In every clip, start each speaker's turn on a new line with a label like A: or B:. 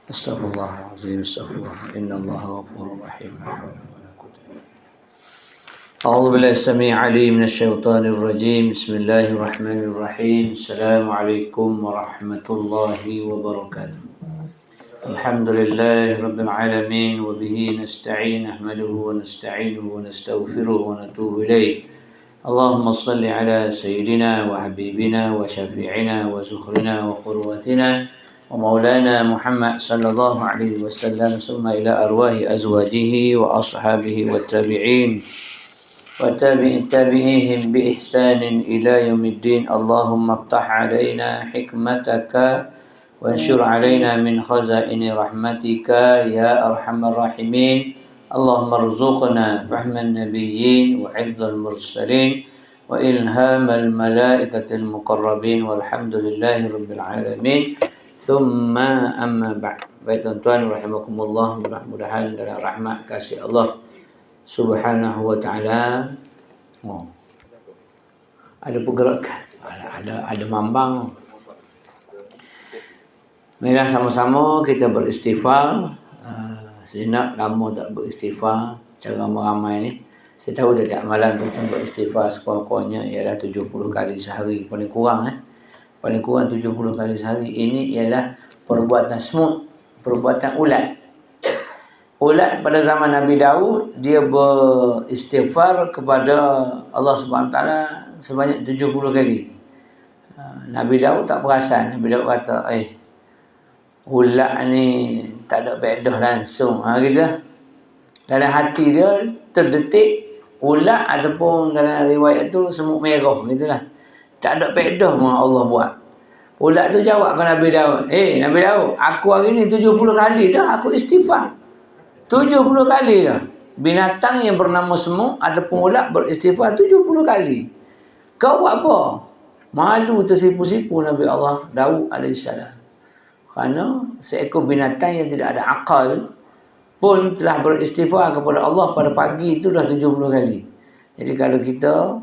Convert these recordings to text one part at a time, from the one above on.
A: Astaghfirullahaladzim, astaghfirullah. Innallaha ghafurur rahim. أعوذ بالله السميع العليم من الشيطان الرجيم. بسم الله الرحمن الرحيم. السلام عليكم ورحمة الله وبركاته. الحمد لله رب العالمين وبه نستعين نحمده ونستعينه ونستغفره ونتوب إليه. اللهم صل على سيدنا وحبيبنا وشفيعنا وزخرنا وقروتنا ومولانا محمد صلى الله عليه وسلم ثم إلى أرواح أزواجه وأصحابه والتابعين وتابعيهم بإحسان إلى يوم الدين. اللهم افتح علينا حكمتك وانشر علينا من خزائن رحمتك يا أرحم الراحمين. اللهم ارزقنا فهم النبيين وحفظ المرسلين وإلهام الملائكة المقربين والحمد لله رب العالمين. Thumma amma ba'd. Baik tuan-tuan rahimakumullah, mudah-mudahan dalam rahmat kasih Allah Subhanahu wa taala. Ada pergerakan, ada mambang. Marilah sama-sama kita beristighfar. Sejenak lama tak beristighfar cara meramai ni. Saya tahu setiap malam kita beristighfar sekurang-kurangnya ialah 70 kali sehari paling kurang paling kurang 70 kali sehari. Ini ialah perbuatan smooth, perbuatan ulat. Ulat pada zaman Nabi Daud, dia beristighfar kepada Allah Subhanahu Taala sebanyak 70 kali. Nabi Daud tak perasan. Nabi Daud kata, ulat ni tak ada faedah langsung. Gitu. Dalam hati dia terdetik ulat ataupun dalam riwayat tu semut merah gitulah. Tak ada faedah pun Allah buat. Ulat tu jawab ke Nabi Daud, Nabi Daud, aku hari ni 70 kali dah aku istighfar. 70 kali dah. Binatang yang bernama semut ataupun ulat beristighfar 70 kali. Kau buat apa? Malu tersipu-sipu Nabi Allah Daud AS. Kerana seekor binatang yang tidak ada akal pun telah beristighfar kepada Allah pada pagi itu dah 70 kali. Jadi kalau kita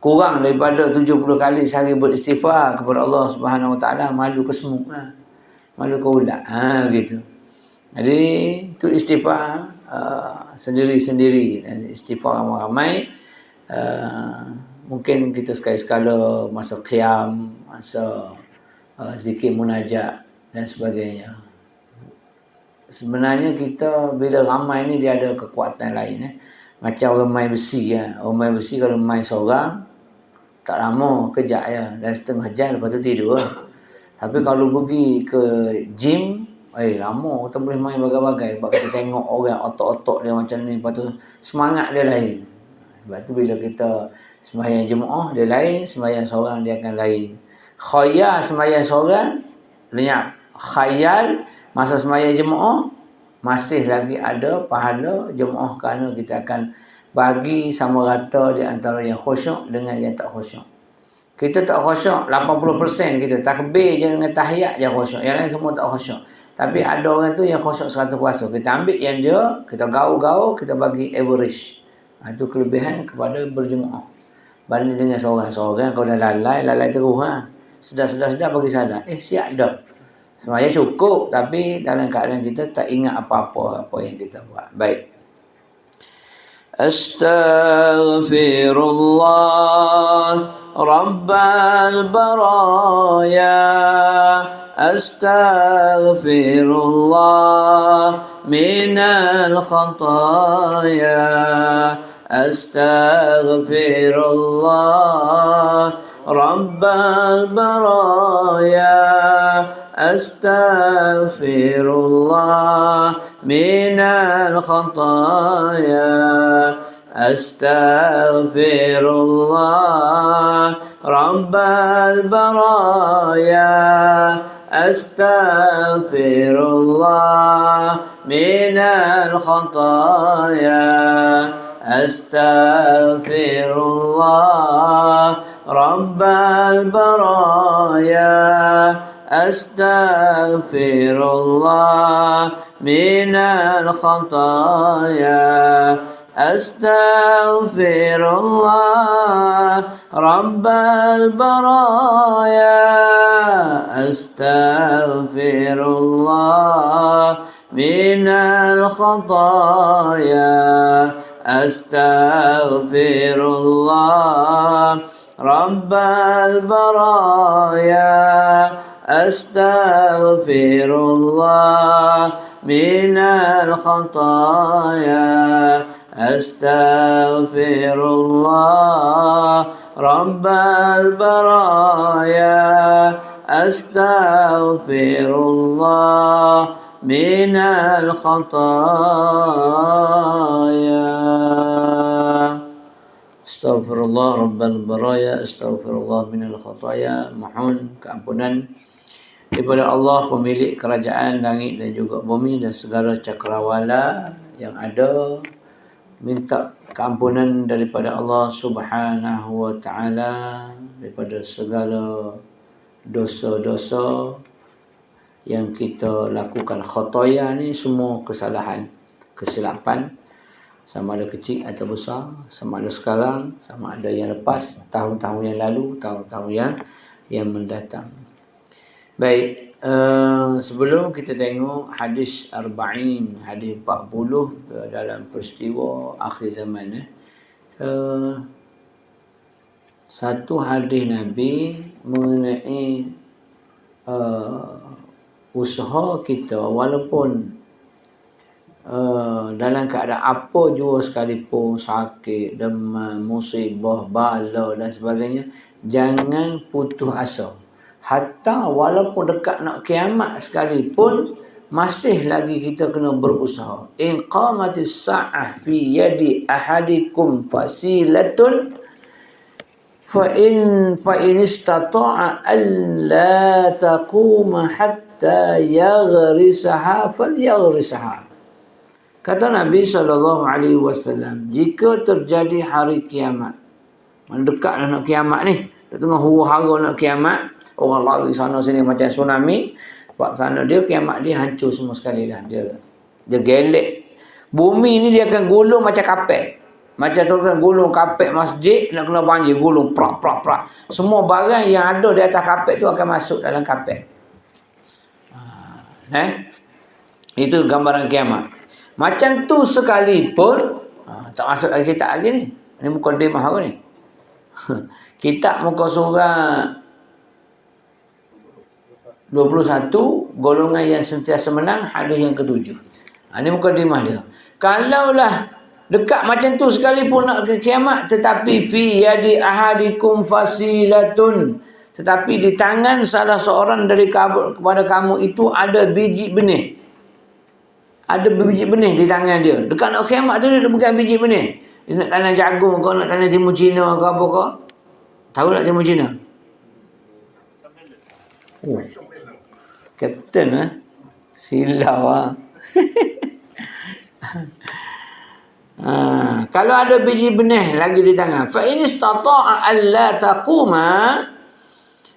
A: kurang daripada 70 kali sehari beristighfar kepada Allah Subhanahu Wa Taala, malu ke semut, malu ke ulat, gitu. Jadi itu istighfar sendiri-sendiri dan istighfar ramai-ramai. Mungkin kita sekali-sekala masa qiyam, masa zikir munajat dan sebagainya. Sebenarnya kita bila ramai ni dia ada kekuatan lain. Macam orang main besi. Orang main besi kalau main seorang tak lama, kejap je, dan setengah jam lepas tu tidur. Tapi kalau pergi ke gym, lama kita boleh main bagai-bagai. Sebab kita tengok orang otot-otot dia macam ni, lepas tu semangat dia lain. Sebab tu bila kita sembahyang jemaah dia lain, sembahyang seorang dia akan lain. Khayal sembahyang seorang lenyap. Khayal masa sembahyang jemaah masih lagi ada pahala jemaah, kerana kita akan bagi sama rata di antara yang khusyuk dengan yang tak khusyuk. Kita tak khusyuk 80% kita. Takbir je dengan tahiyat je khusyuk. Yang lain semua tak khusyuk. Tapi ada orang tu yang khusyuk 100%. Kita ambil yang dia, kita gaul-gaul, kita bagi average. Itu kelebihan kepada berjemaah. Banding dengan seorang-seorang kalau dah lalai terus. Sedar-sedar bagi sadar. Siap dah. Semuanya cukup, tapi dalam keadaan kita tak ingat apa-apa yang kita buat. Baik. Astaghfirullah Rabbal baraya. Astaghfirullah minal khataya. Astaghfirullah Rabbal baraya. Astaghfirullah minal khataya. Astaghfirullah Rabbal baraya. Astaghfirullah minal khataya. Astaghfirullah Rabbal baraya. astaghfirullah minal khataya astaghfirullah rabbal baraya astaghfirullah minal khataya astaghfirullah rabbal baraya astaghfirullah minal khataya astaghfirullah rabbal baraya astaghfirullah minal khataya astaghfirullah rabbal baraya astaghfirullah minal khataya. Mohon keampunan daripada Allah pemilik kerajaan langit dan juga bumi dan segala cakrawala yang ada. Minta keampunan daripada Allah Subhanahu wa taala daripada segala dosa-dosa yang kita lakukan. Khataya ni semua kesalahan, kesilapan, sama ada kecil atau besar, sama ada sekarang, sama ada yang lepas, tahun-tahun yang lalu, tahun-tahun yang mendatang. Baik, sebelum kita tengok hadis arba'in, hadis 40 dalam peristiwa akhir zaman, satu hadis Nabi mengenai usaha kita walaupun dalam keadaan apa jua sekalipun, sakit, demam, musibah, bala dan sebagainya, jangan putus asa. Hatta walaupun dekat nak kiamat sekalipun, masih lagi kita kena berusaha. In qamatis sa'ah fi yadi ahadikum fasilatun fa in istata'a alla taquma hatta yaghrisaha falyaghrisaha. Kata Nabi SAW, jika terjadi hari kiamat, dekat nak kiamat ni, tengah huru-hara nak kiamat, orang lari sana sini macam tsunami, sebab sana dia kiamat dia hancur semua sekali dah. Dia gelek. Bumi ni dia akan gulung macam kapek. Macam tu kan gulung kapek masjid, nak kena banjir, gulung prak. Semua barang yang ada di atas kapek tu akan masuk dalam kapek. Itu gambaran kiamat. Macam tu sekalipun, tak masuk lagi kitab lagi ni. Ini mukadimah apa ni? Kitab muka surat 21, golongan yang sentiasa menang, hadis yang ke-7. Ini mukadimah dia. Kalaulah dekat macam tu sekalipun nak ke kiamat, tetapi fi yadi ahadikum fasilatun, tetapi di tangan salah seorang dari kepada kamu itu ada biji benih. Ada biji benih di tangan dia. Dekat nak kiamat tu dia bukan biji benih. Dia nak tanam jagung ke, nak tanam timun Cina ke apa ke. Tahu nak timun Cina? Kapten silau kalau ada biji benih lagi di tangan, fa in istata'a alla taquma,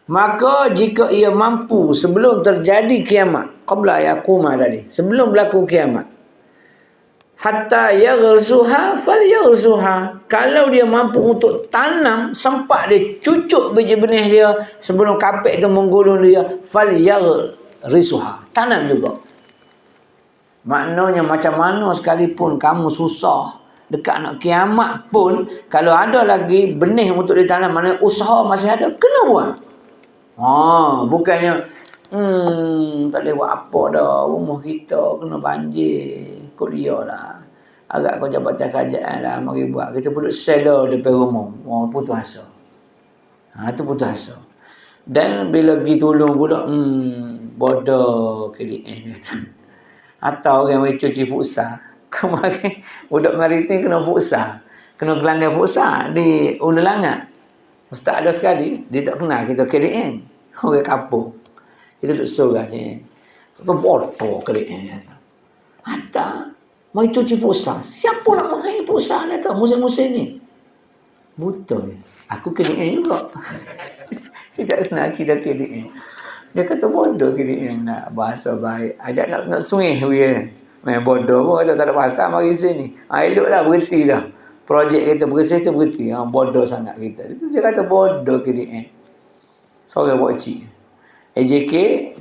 A: maka jika ia mampu sebelum terjadi kiamat, qabla yaquma tadi, sebelum berlaku kiamat, hatta yaghsuha falyaghsuha, kalau dia mampu untuk tanam, sempat dia cucuk biji benih dia sebelum kapek itu menggulung dia, falyaghsuha, tanam juga. Maknanya macam mana sekalipun kamu susah dekat nak kiamat pun, kalau ada lagi benih untuk ditanam, maknanya usaha masih ada, kena buat. Bukannya tak boleh buat apa dah, rumah kita kena banjir, kuliah lah, agak kau jabatan kerajaan lah, mari buat. Kita pun duduk seller depan rumah, putus asa. Itu putus asa. Dan bila pergi tolong pula, bodoh KDN kata. Atau orang yang cuci futsal. Kemarin budak maritim kena futsal, kena gelanggang futsal di Ulu Langat. Ustaz ada sekali, dia tak kenal kita KDN, orang kampung. Kita duduk surah sini. Kita bodoh KDN. Hatta mai cuci futsal. Siapa nak main futsal ni tu musim-musim ni? Betul. Aku KDN juga. Tidak kenal kita KDN. Dia kata bodoh gini yang nak bahasa baik. Ajak nak suih dia. Main bodoh pun kata tak ada bahasa mari sini. Eloklah berhenti dah. Projek kita bersih tu berhenti. Bodoh sangat kita. Dia kata bodoh KDN. Seorang buat cik. AJK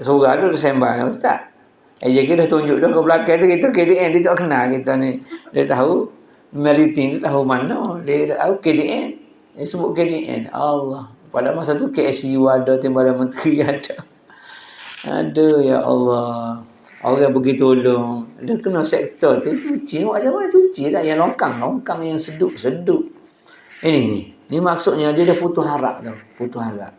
A: seorang tu sembang ustaz. AJK dah tunjuk dah ke belakang tu kita KDN dia tak kenal kita ni. Dia tahu Maritim tu tahu mana. Dia tahu KDN. Dia sebut KDN. Allah. Pada masa tu KSU ada, Timbalan Menteri ada. Aduh ya Allah. Orang pergi tolong. Dia kena sektor tu cuci. Macam mana cuci lah. Yang longkang yang seduk. Ini. Ni maksudnya dia dah putus harap tau. Putus harap.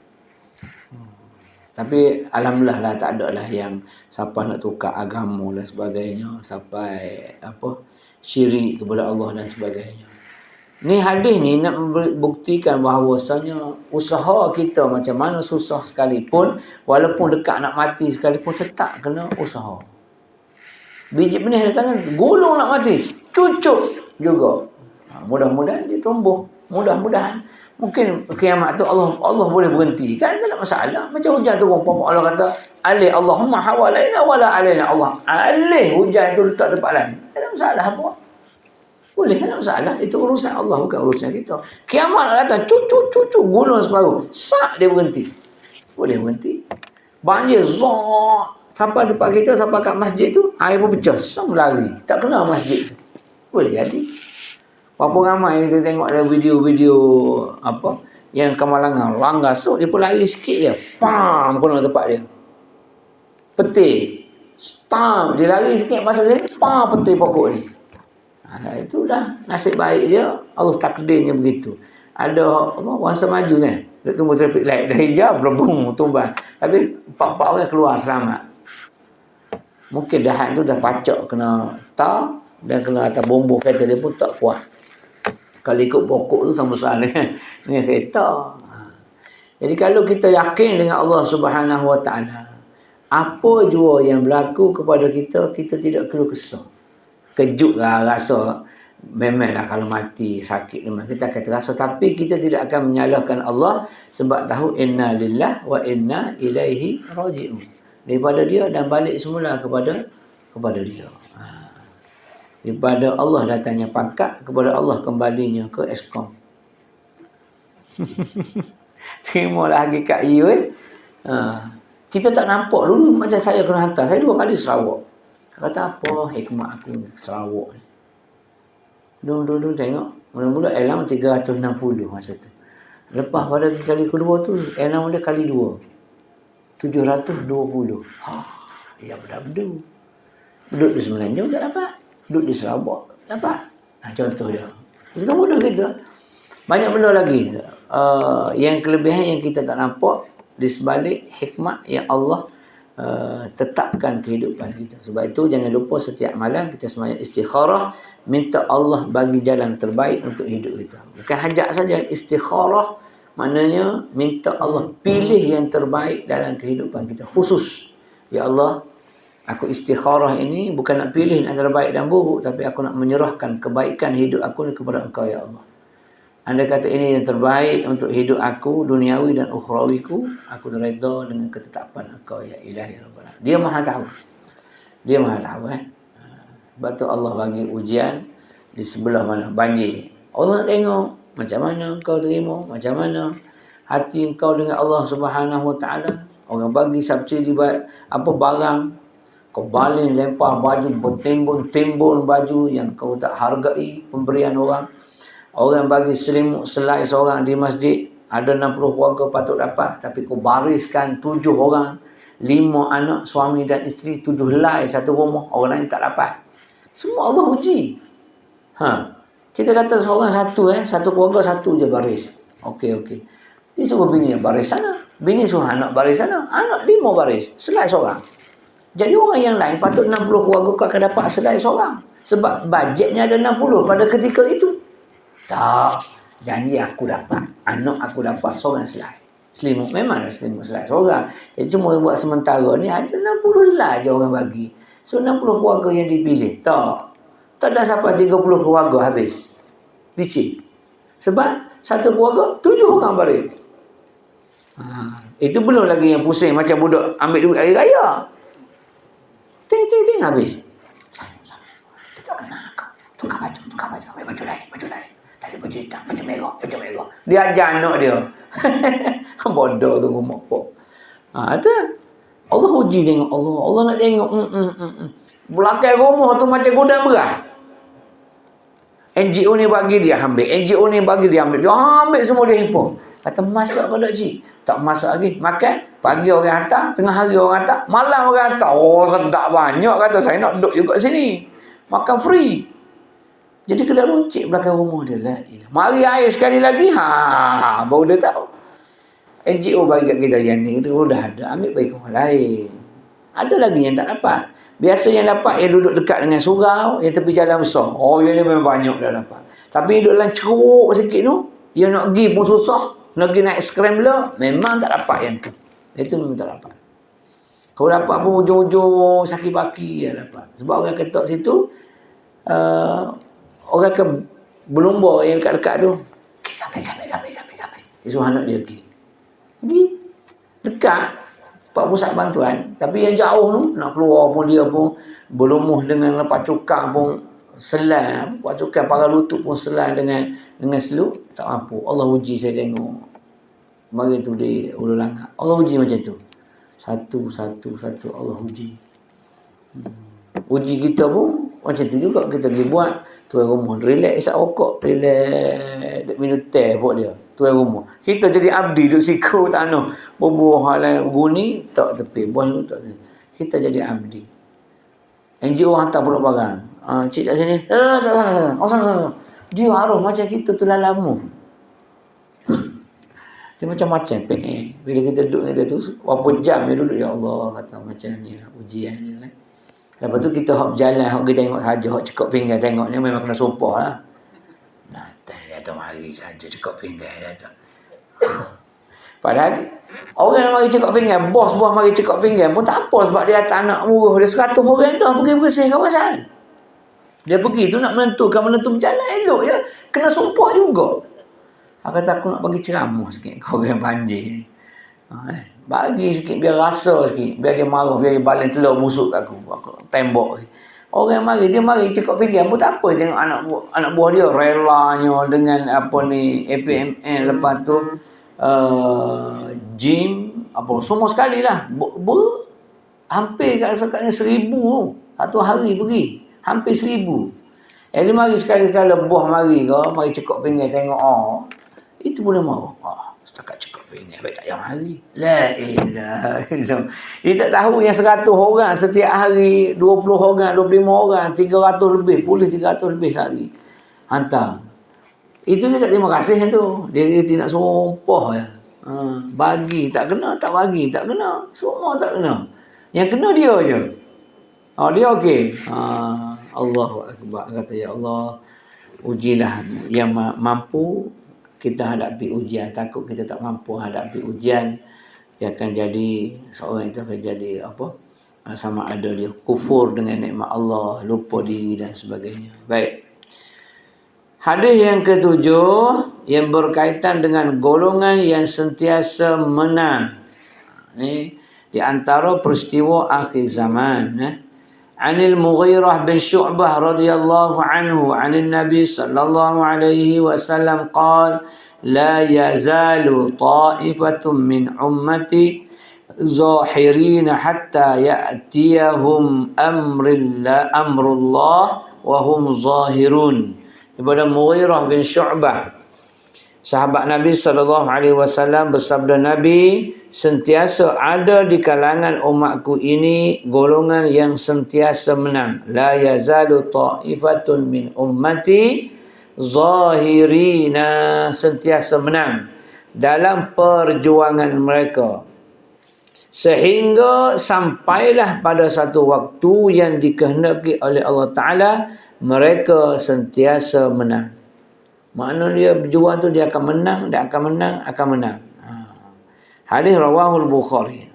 A: Tapi alhamdulillah lah tak ada lah yang siapa nak tukar agama dan sebagainya. Sampai syirik kepada Allah dan sebagainya. Ni hadis ni nak membuktikan bahawasanya usaha kita macam mana susah sekalipun, walaupun dekat nak mati sekalipun, tetap kena usaha. Biji benih datang gulung nak mati, cucuk juga. Mudah-mudahan dia tumbuh. Mudah-mudahan. Mungkin kiamat tu Allah boleh berhenti. Kan tak ada masalah. Macam hujan turun. Allah kata, alih Allahumma hawalaina wala alaina Allah. Alih hujan tu letak tempat lain. Tak ada masalah apa. Boleh, tak ada masalah. Itu urusan Allah, bukan urusan kita. Kiamat nak datang, cucuk, gulung separuh. Sak dia berhenti. Boleh berhenti. Banjir, zok. Sampai tempat kita, sampai kat masjid tu, air pun pecah. Sam lari. Tak kenal masjid tu. Boleh jadi. Berapa ramai kita tengok ada video-video yang kemalangan. Langgar sok, dia pun lari sikit je. Pam, kena tempat dia. Petir. Pam, dia lari sikit masuk sini, pam, petir pokok ni. Itu dah nasib baik dia, Allah takdirnya begitu. Ada orang semaju kan, dia tunggu traffic light, dah hijau berbung tumbang, tapi 4 orang keluar selamat. Mungkin dahan tu dah pacak kena tar dan kena atas bomboh kereta dia pun tak kuat. Kalau ikut pokok tu sama salah dengan kereta. Jadi kalau kita yakin dengan Allah Subhanahu Wa Taala, apa jua yang berlaku kepada kita, kita tidak perlu kesal. Kejut lah rasa, memanglah kalau mati sakit memang kita akan terasa, tapi kita tidak akan menyalahkan Allah sebab tahu inna lillah wa inna ilaihi raji'un. Daripada dia dan balik semula kepada dia. Daripada Allah datangnya pangkat, kepada Allah kembalinya ke Eskom. Terimalah hakikat ia. Kita tak nampak dulu macam saya kena hantar. Saya 2 kali Sarawak. Kata apa hikmah aku ni Sarawak ni. Dulu tengok. Mula-mula alam 360 masa tu. Lepas pada kali kedua tu, alam dia kali 2. 720. Ya benar-benar. Duduk di Semenanjung tak dapat. Duduk di Sarawak dapat. Contoh dia. Kita mudah kita. Banyak benda lagi. Yang kelebihan yang kita tak nampak di sebalik hikmah yang Allah tetapkan kehidupan kita. Sebab itu jangan lupa setiap malam kita sembahyang istikharah, minta Allah bagi jalan terbaik untuk hidup kita. Bukan hajat saja, istikharah maknanya minta Allah pilih yang terbaik dalam kehidupan kita khusus. Ya Allah, aku istikharah ini bukan nak pilih antara baik dan buruk, tapi aku nak menyerahkan kebaikan hidup aku ni kepada Engkau ya Allah. Anda kata ini yang terbaik untuk hidup aku, duniawi dan ukhrawiku. Aku redha dengan ketetapan Engkau ya Ilahi Rabbana. Dia Maha tahu. Dia Maha tahu Sebab tu Allah bagi ujian di sebelah mana banjir. Allah nak tengok macam mana kau terima, macam mana hati kau dengan Allah Subhanahu Wa Taala. Orang bagi subsidi barang, kau baling lempar baju, bertimbun baju yang kau tak hargai pemberian orang. Orang bagi selimut selai seorang di masjid, ada 60 keluarga patut dapat, tapi kau bariskan 7 orang, 5 anak, suami dan isteri, 7 helai satu rumah, orang lain tak dapat. Semua Allah uji. Kita kata seorang satu keluarga satu je baris. Okey. Dia suruh bini baris sana, bini suruh anak baris sana, anak 5 baris, selai seorang. Jadi orang yang lain patut 60 keluarga kau akan dapat selai seorang. Sebab bajetnya ada 60 pada ketika itu. Tak, janji aku dapat, anak aku dapat seorang selai. Selimut memang ada selimut selai seorang. Jadi cuma buat sementara ni ada 60 lah je orang bagi. So 60 keluarga yang dipilih. Tak ada sampai 30 keluarga habis. Licin. Sebab satu keluarga 7 orang baris. Itu belum lagi yang pusing macam budak ambil duit hari raya. Ting ting ting habis. Tak kena kau. Tukar baju, ambil baju lain. Tadi baju hitam, baju merah. Dia ajar anak dia. Bodoh tu rumah apa. Itu Allah uji tengok Allah. Allah nak tengok. Belakang rumah tu macam gudang beras. NGO ni bagi dia ambil. NGO ni bagi dia ambil. Dia ambil semua dia himpun. Kata masak ke tak cik? Tak masak lagi. Makan. Pagi orang hantar. Tengah hari orang hantar. Malam orang hantar. Oh sedap banyak. Kata saya nak duduk juga sini. Makan free. Jadi kena runcit belakang rumah dia. Mari air sekali lagi. Baru dia tahu. NGO bagi kat kita yang ni. Kita dah ada. Ambil bagi orang lain. Ada lagi yang tak dapat. Biasa yang dapat yang duduk dekat dengan surau. Yang tepi jalan besar. Oh yang ni memang banyak dah dapat. Tapi duduk dalam ceruk sikit tu. Yang nak pergi pun susah. Nak pergi naik scrambler. Memang tak dapat yang tu. Itu memang tak dapat. Kalau dapat pun ujung-ujung sakit baki yang dapat. Sebab orang ketok situ. Orang ke berlumba yang dekat-dekat tu. Kami. Dia suruh anak dia pergi. Dekat. Pak pusat bantuan. Tapi yang jauh tu, nak keluar pun dia pun berlumuh dengan lepas cukang pun selang. Lepas cukang para lutut pun selang dengan seluk. Tak mampu. Allah uji saya tengok. Mari tu di Ulu Langgar. Allah uji macam tu. Satu. Allah uji. Uji kita pun macam tu juga. Kita pergi buat. Tuan rumah. Relax isap rokok. Relax. Minum teh buat dia. Tuan rumah. Kita jadi abdi duduk siku tak nak. Berbuah hal guni tak tepi. Buah tu tak tepi. Kita jadi abdi. NGO hantar pulak barang. Cik kat sini. Tak sana. Oh sana. Dia harus macam kita tu lalamu. Dia macam-macam pengen. Bila kita duduk dengan dia tu, berapa jam dia duduk. Ya Allah, kata macam ni lah ujian dia kan. Lepas tu kita hok berjalan, hok kita tengok saja, hok cekok pinggan tengok ni memang kena sumpah lah. Dia tu mari saja cekok pinggan dia tu. Padahal orang yang mari cekok pinggan, bos buah mari cekok pinggan pun tak apa sebab dia atas anak muruh dia 100 orang dah pergi bersih kawasan. Dia pergi tu nak menentu berjalan elok ya. Kena sumpah juga. Aku kata aku nak bagi ceramah sikit kau orang banjir. Bagi sikit biar rasa sikit. Biar dia marah, biar dia balik telur busuk kat aku tembok. Orang dia mari cekok pinggan pun tak apa. Tengok anak buah dia relanya dengan apa ni APMN lepas tu gym apa semua sekali lah. Hampir katanya 1,000 satu hari pergi. Hampir 1,000. Dia mari sekali-kala buah mari cekok pinggan tengok itu boleh marah. Setakat cekok pinggan baik tak yang hari. La ilaha illallah. Dia tak tahu yang 100 orang setiap hari, 20 orang, 25 orang, 300 lebih, pulih 300 lebih sehari. Hantar. Itu dia tak terima kasih tu. Dia nak sumpah ya. Bagi tak kena, tak bagi tak kena. Semua tak kena. Yang kena dia je. Dia okey. Allahu akbar. Kata ya Allah, ujilah yang mampu kita hadapi ujian. Takut kita tak mampu hadapi ujian, dia akan jadi seorang itu akan jadi apa? Sama ada dia kufur dengan nikmat Allah, lupa diri dan sebagainya. Baik. Hadis yang ketujuh yang berkaitan dengan golongan yang sentiasa menang. Ini di antara peristiwa akhir zaman. Anil Mughirah bin Syu'bah radhiyallahu anhu anin Nabi sallallahu alaihi wasallam qala la yazalu ta'ifatun min ummati zahirina hatta ya'tiyahum amrullah wa hum zahirun. Daripada Mughirah bin Syu'bah, sahabat Nabi SAW bersabda Nabi, sentiasa ada di kalangan umatku ini golongan yang sentiasa menang. La yazalu ta'ifatun min ummati zahirina, sentiasa menang dalam perjuangan mereka. Sehingga sampailah pada satu waktu yang dikehendaki oleh Allah Ta'ala, mereka sentiasa menang. Makna dia berjuang tu dia akan menang. Hadis rawahul Bukhari.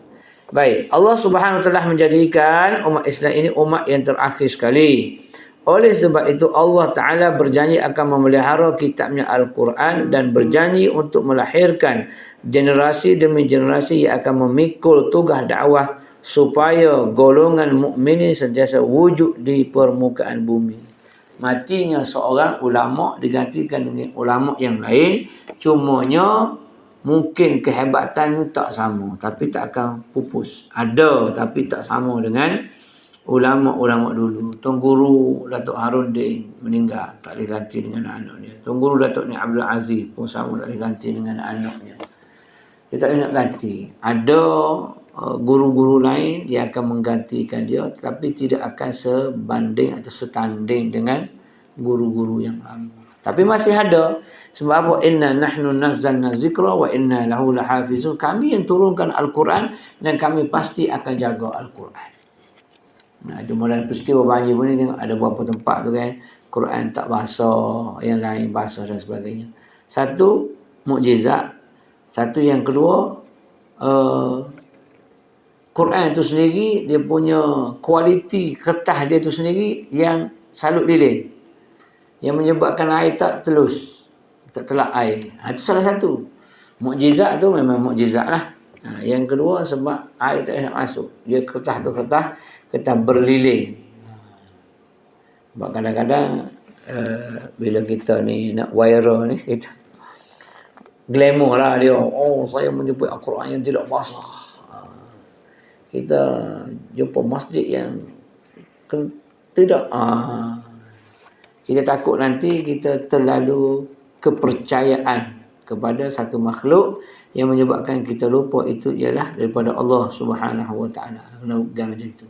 A: Baik, Allah Subhanahu wa taala menjadikan umat Islam ini umat yang terakhir sekali. Oleh sebab itu Allah Ta'ala berjanji akan memelihara kitabnya Al-Quran dan berjanji untuk melahirkan generasi demi generasi yang akan memikul tugas dakwah supaya golongan mukminin sentiasa wujud di permukaan bumi. Matinya seorang ulama digantikan dengan ulama yang lain, cumanya mungkin kehebatannya tak sama, tapi tak akan pupus. Ada tapi tak sama dengan ulama-ulama dulu. Tuan Guru Datuk Harun Din meninggal, tak diganti dengan anak dia. Tuan Guru Datuk Ni Abdul Aziz pun sama, tak diganti dengan anaknya. Dia tak nak ganti. Ada guru-guru lain yang akan menggantikan dia, tetapi tidak akan sebanding atau setanding dengan guru-guru yang lama. Tapi masih ada. Sebab apa? Inna nahnu nazzalna zikra wa inna lahu lahafizun. Kami yang turunkan Al-Quran dan kami pasti akan jaga Al-Quran. Nah, cuma dalam peristiwa banjir pun ni tengok ada beberapa tempat tu kan, Quran tak basah, yang lain basah dan sebagainya. Satu, mukjizat. Satu yang kedua, Quran itu sendiri, dia punya kualiti kertas dia tu sendiri yang salut lilin, yang menyebabkan air tak telus, tak telak air. Itu salah satu. Mukjizat tu memang mukjizat lah. Yang kedua sebab air tak nak masuk. Dia kertas tu kertas berlilin. Sebab kadang-kadang bila kita ni nak viral ni, kita glamour lah dia. Oh, saya menyebut Al-Quran yang tidak basah. Kita jumpa masjid yang tidak. Kita takut nanti kita terlalu kepercayaan kepada satu makhluk yang menyebabkan kita lupa itu ialah daripada Allah Subhanahu Wa Taala. Kena pegang macam itu.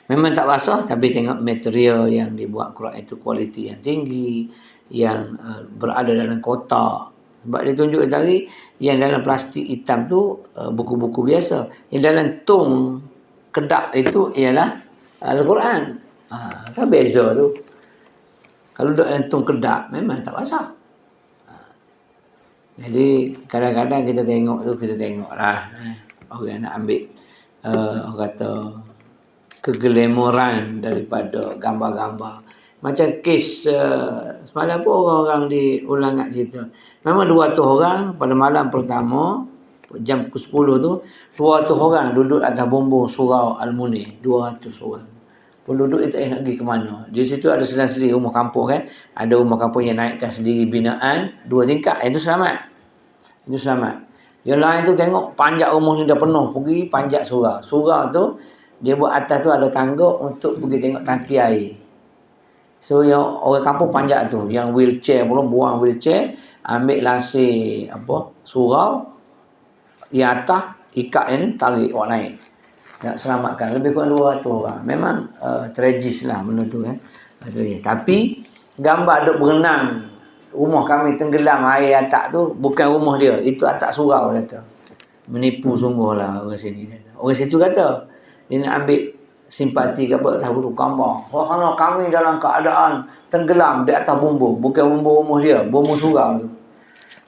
A: Memang tak basah, tapi tengok material yang dibuat Quran itu kualiti yang tinggi, yang berada dalam kotak. Sebab dia tunjuk tadi, yang dalam plastik hitam tu buku-buku biasa. Yang dalam tong kedap itu ialah Al-Quran. Kan beza tu. Kalau dalam tong kedap memang tak basah. Jadi kadang-kadang kita tengok lah orang nak ambil orang kata keglamoran daripada gambar-gambar. Macam kes semalam pun orang-orang di Ulangat cerita. Memang 200 orang pada malam pertama jam pukul 10 tu, 200 orang duduk atas bumbung surau Al-Munir. 200 orang. Penduduk itu nak pergi ke mana? Di situ ada selang-seling rumah kampung kan. Ada rumah kampung yang naikkan sendiri binaan 2 tingkat. Itu selamat. Yang lain tu tengok panjat rumah ni dah penuh. Pergi panjat surau. Surau tu dia buat atas tu ada tangga untuk pergi tengok tangki air. So yang orang kampung panjat tu, yang wheelchair pula buang wheelchair, ambil lansir surau di atas, ikat yang ni tarik awak naik. Nak selamatkan lebih kurang 200 orang. Memang tragis lah benda tu kan. Tapi gambar duk berenang, rumah kami tenggelam air atak tu, bukan rumah dia, itu atak surau kata. Menipu sungguh lah orang sini kata. Orang situ kata dia nak ambil simpati ke apa tahu tu gambar. Kerana kami dalam keadaan tenggelam di atas bumbung, bukan bumbung rumah dia, bumbung surau tu.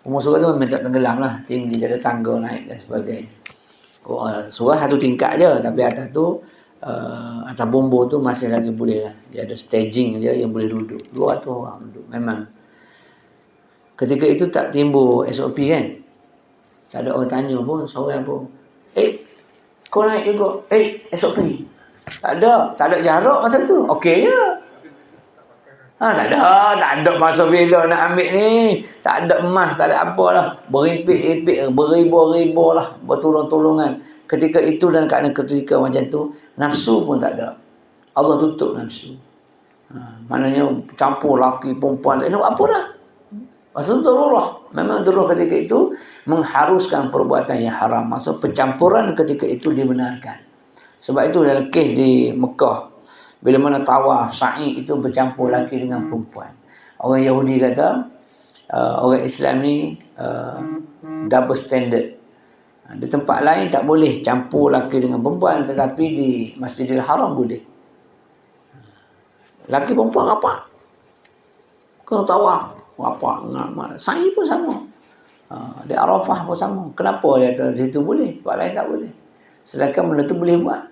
A: Rumah surau tu memang tak tenggelam lah, tinggi, dia ada tangga naik dan sebagainya. Surau 1 tingkat je, tapi atas tu atas bumbung tu masih lagi boleh lah. Dia ada staging dia yang boleh duduk. 200 orang duduk. Memang ketika itu tak timbul SOP kan. Tak ada orang tanya pun, seorang pun. Kau naik juga. SOP. Tak ada jarak masa tu. Okey je. Tak ada masa bila nak ambil ni. Tak ada emas, tak ada apa lah. Berimpit-impit, beribu-ribu lah. Bertolong-tolongan. Ketika itu dan ketika macam tu, nafsu pun tak ada. Allah tutup nafsu. Maknanya campur laki, perempuan. Tak ada apa dah. Maksud darurah. Memang darurah ketika itu mengharuskan perbuatan yang haram. Maksud pencampuran ketika itu dibenarkan. Sebab itu dalam kes di Mekah, bila mana tawaf, sa'i itu bercampur laki dengan perempuan. Orang Yahudi kata, orang Islam ni double standard. Di tempat lain tak boleh campur laki dengan perempuan, tetapi di Masjidil Haram boleh. Laki perempuan apa? Kau tawaf, apa? Sa'i pun sama. Di Arafah pun sama. Kenapa dia kata di situ boleh, tempat lain tak boleh? Sedangkan benda tu boleh buat.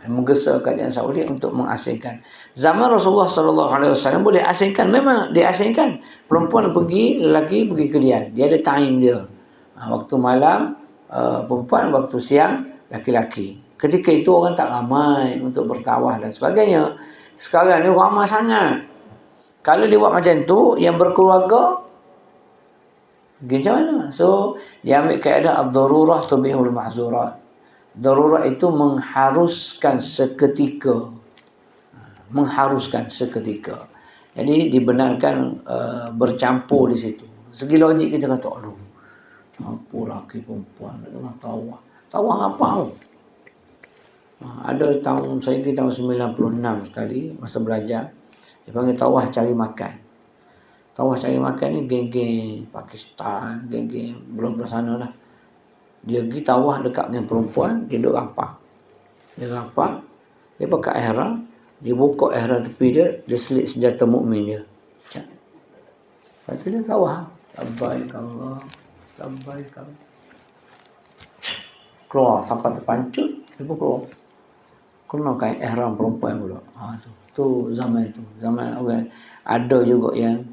A: menggesa kerajaan Saudi untuk mengasingkan. Zaman Rasulullah sallallahu alaihi wasallam boleh asingkan, memang diasingkan. Perempuan pergi, lelaki pergi ke dia. Dia ada time dia. Waktu malam perempuan, waktu siang laki-laki. Ketika itu orang tak ramai untuk bertawaf dan sebagainya. Sekarang ni ramai sangat. Kalau dia buat macam tu, yang berkeluarga macam mana? So, dia ambil kaedah ad-darurah tubihul mahzurat. Darurah itu mengharuskan seketika. Mengharuskan seketika. Jadi dibenarkan bercampur di situ. Segi logik kita kata, aduh, campur laki perempuan dengan tawaf. Tawaf apa? Ada tahun, saya pergi tahun 96 sekali, masa belajar. Dia panggil tawaf cari makan. Tawaf cari makan ni geng-geng Pakistan, geng-geng belah sana lah. Dia pergi tawaf dekat dengan perempuan, dia duduk rapat. Dia rapat, dia pakai ihram, dia buka ihram tepi dia, dia selit senjata mukmin dia. Lepas tu dia tawaf. Labbaik Allah, labbaik Allah. Keluar sampai terpancut, dia pun keluar. Kenakan ihram perempuan pula. Tu zaman tu. Zaman orang ada juga yang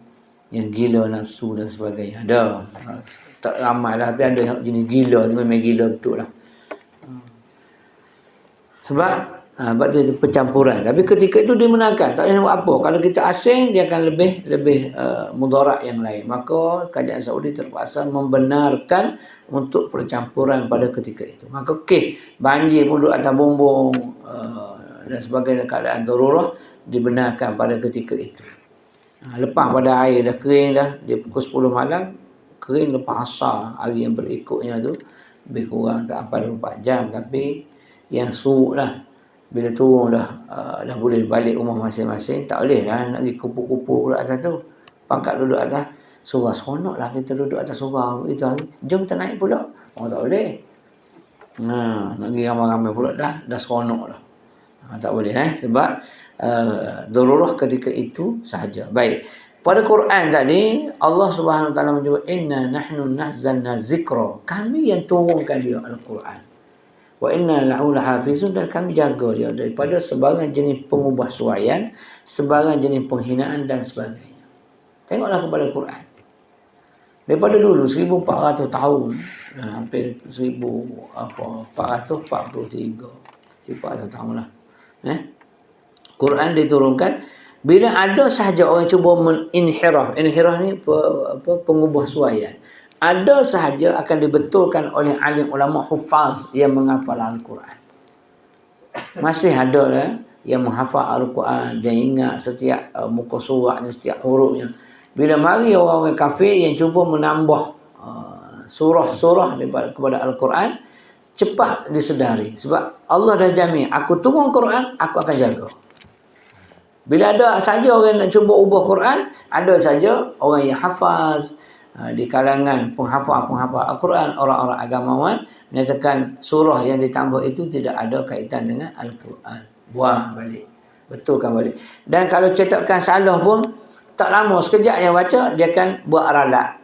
A: gila nafsu dan sebagainya. Ada. Tak ramai lah, tapi ada yang jenis gila, memang gila betul lah. Sebab tu percampuran. Tapi ketika itu dia menangkan, tak boleh buat apa. Kalau kita asing, dia akan lebih mudarat yang lain. Maka kerajaan Saudi terpaksa membenarkan untuk percampuran pada ketika itu. Maka banjir pun duduk atas bumbung dan sebagainya, keadaan darurah dibenarkan pada ketika itu. Lepas pada air dah kering dah, dia pukul 10 malam, kering lepas asar, hari yang berikutnya tu, lebih kurang tak apa 24 jam, tapi yang surut lah. Bila turun dah boleh balik rumah masing-masing, tak boleh lah nak pergi kupu-kupu pula atas tu. Pangkat duduk atas surah, seronok lah kita duduk atas surah itu hari. Jom kita naik pula. Tak boleh. Nak pergi ramai-ramai pula dah seronok dah. Tak boleh sebab darurah ketika itu sahaja. Baik. Pada Quran tadi Allah Subhanahu Wa Taala menyebut inna nahnu nazzalna zikra. Kami yang turunkan dia Al-Quran. Wa inna lahu lahafizun, dan kami jaga dia daripada sebarang jenis pengubah suaian, sebarang jenis penghinaan dan sebagainya. Tengoklah kepada Quran. Daripada dulu 1400 tahun, hampir 1443 tahun lah. Quran diturunkan bila ada sahaja orang cuba meninhiraf. Inhiraf ni pengubah suaian. Ada sahaja akan dibetulkan oleh alim ulama hufaz yang menghafal Al-Quran. Masih ada yang menghafal Al-Quran, dia ingat setiap muka suratnya, setiap hurufnya. Bila mari orang-orang kafir yang cuba menambah surah-surah kepada Al-Quran, cepat disedari. Sebab Allah dah jamin, aku turun Quran, aku akan jaga. Bila ada saja orang nak cuba ubah Quran, ada saja orang yang hafaz di kalangan penghafal Al-Quran, orang-orang agamawan menyatakan surah yang ditambah itu tidak ada kaitan dengan Al-Quran. Buang balik. Betulkan balik. Dan kalau cetakan salah pun, tak lama sekejap yang baca, dia akan buat ralat.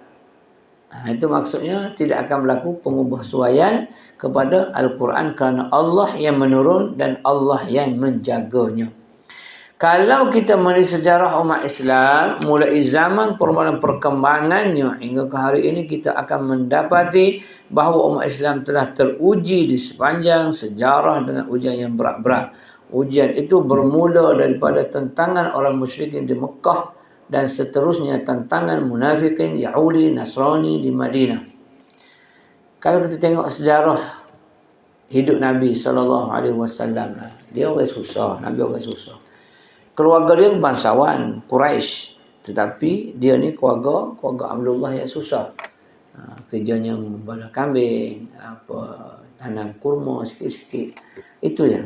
A: Itu maksudnya tidak akan berlaku pengubah suaian kepada Al-Quran kerana Allah yang menurun dan Allah yang menjaganya. Kalau kita melihat sejarah umat Islam, mulai zaman permulaan perkembangannya hingga ke hari ini, kita akan mendapati bahawa umat Islam telah teruji di sepanjang sejarah dengan ujian yang berat-berat. Ujian itu bermula daripada tentangan orang musyrikin di Mekah dan seterusnya tantangan munafikin, Yahudi, Nasrani di Madinah. Kalau kita tengok sejarah hidup Nabi SAW, dia orang susah, Nabi orang susah. Keluarga dia bangsawan Quraisy, tetapi dia ni keluarga Abdullah yang susah. Kerjanya membala kambing, tanam kurma sikit-sikit. Itu je.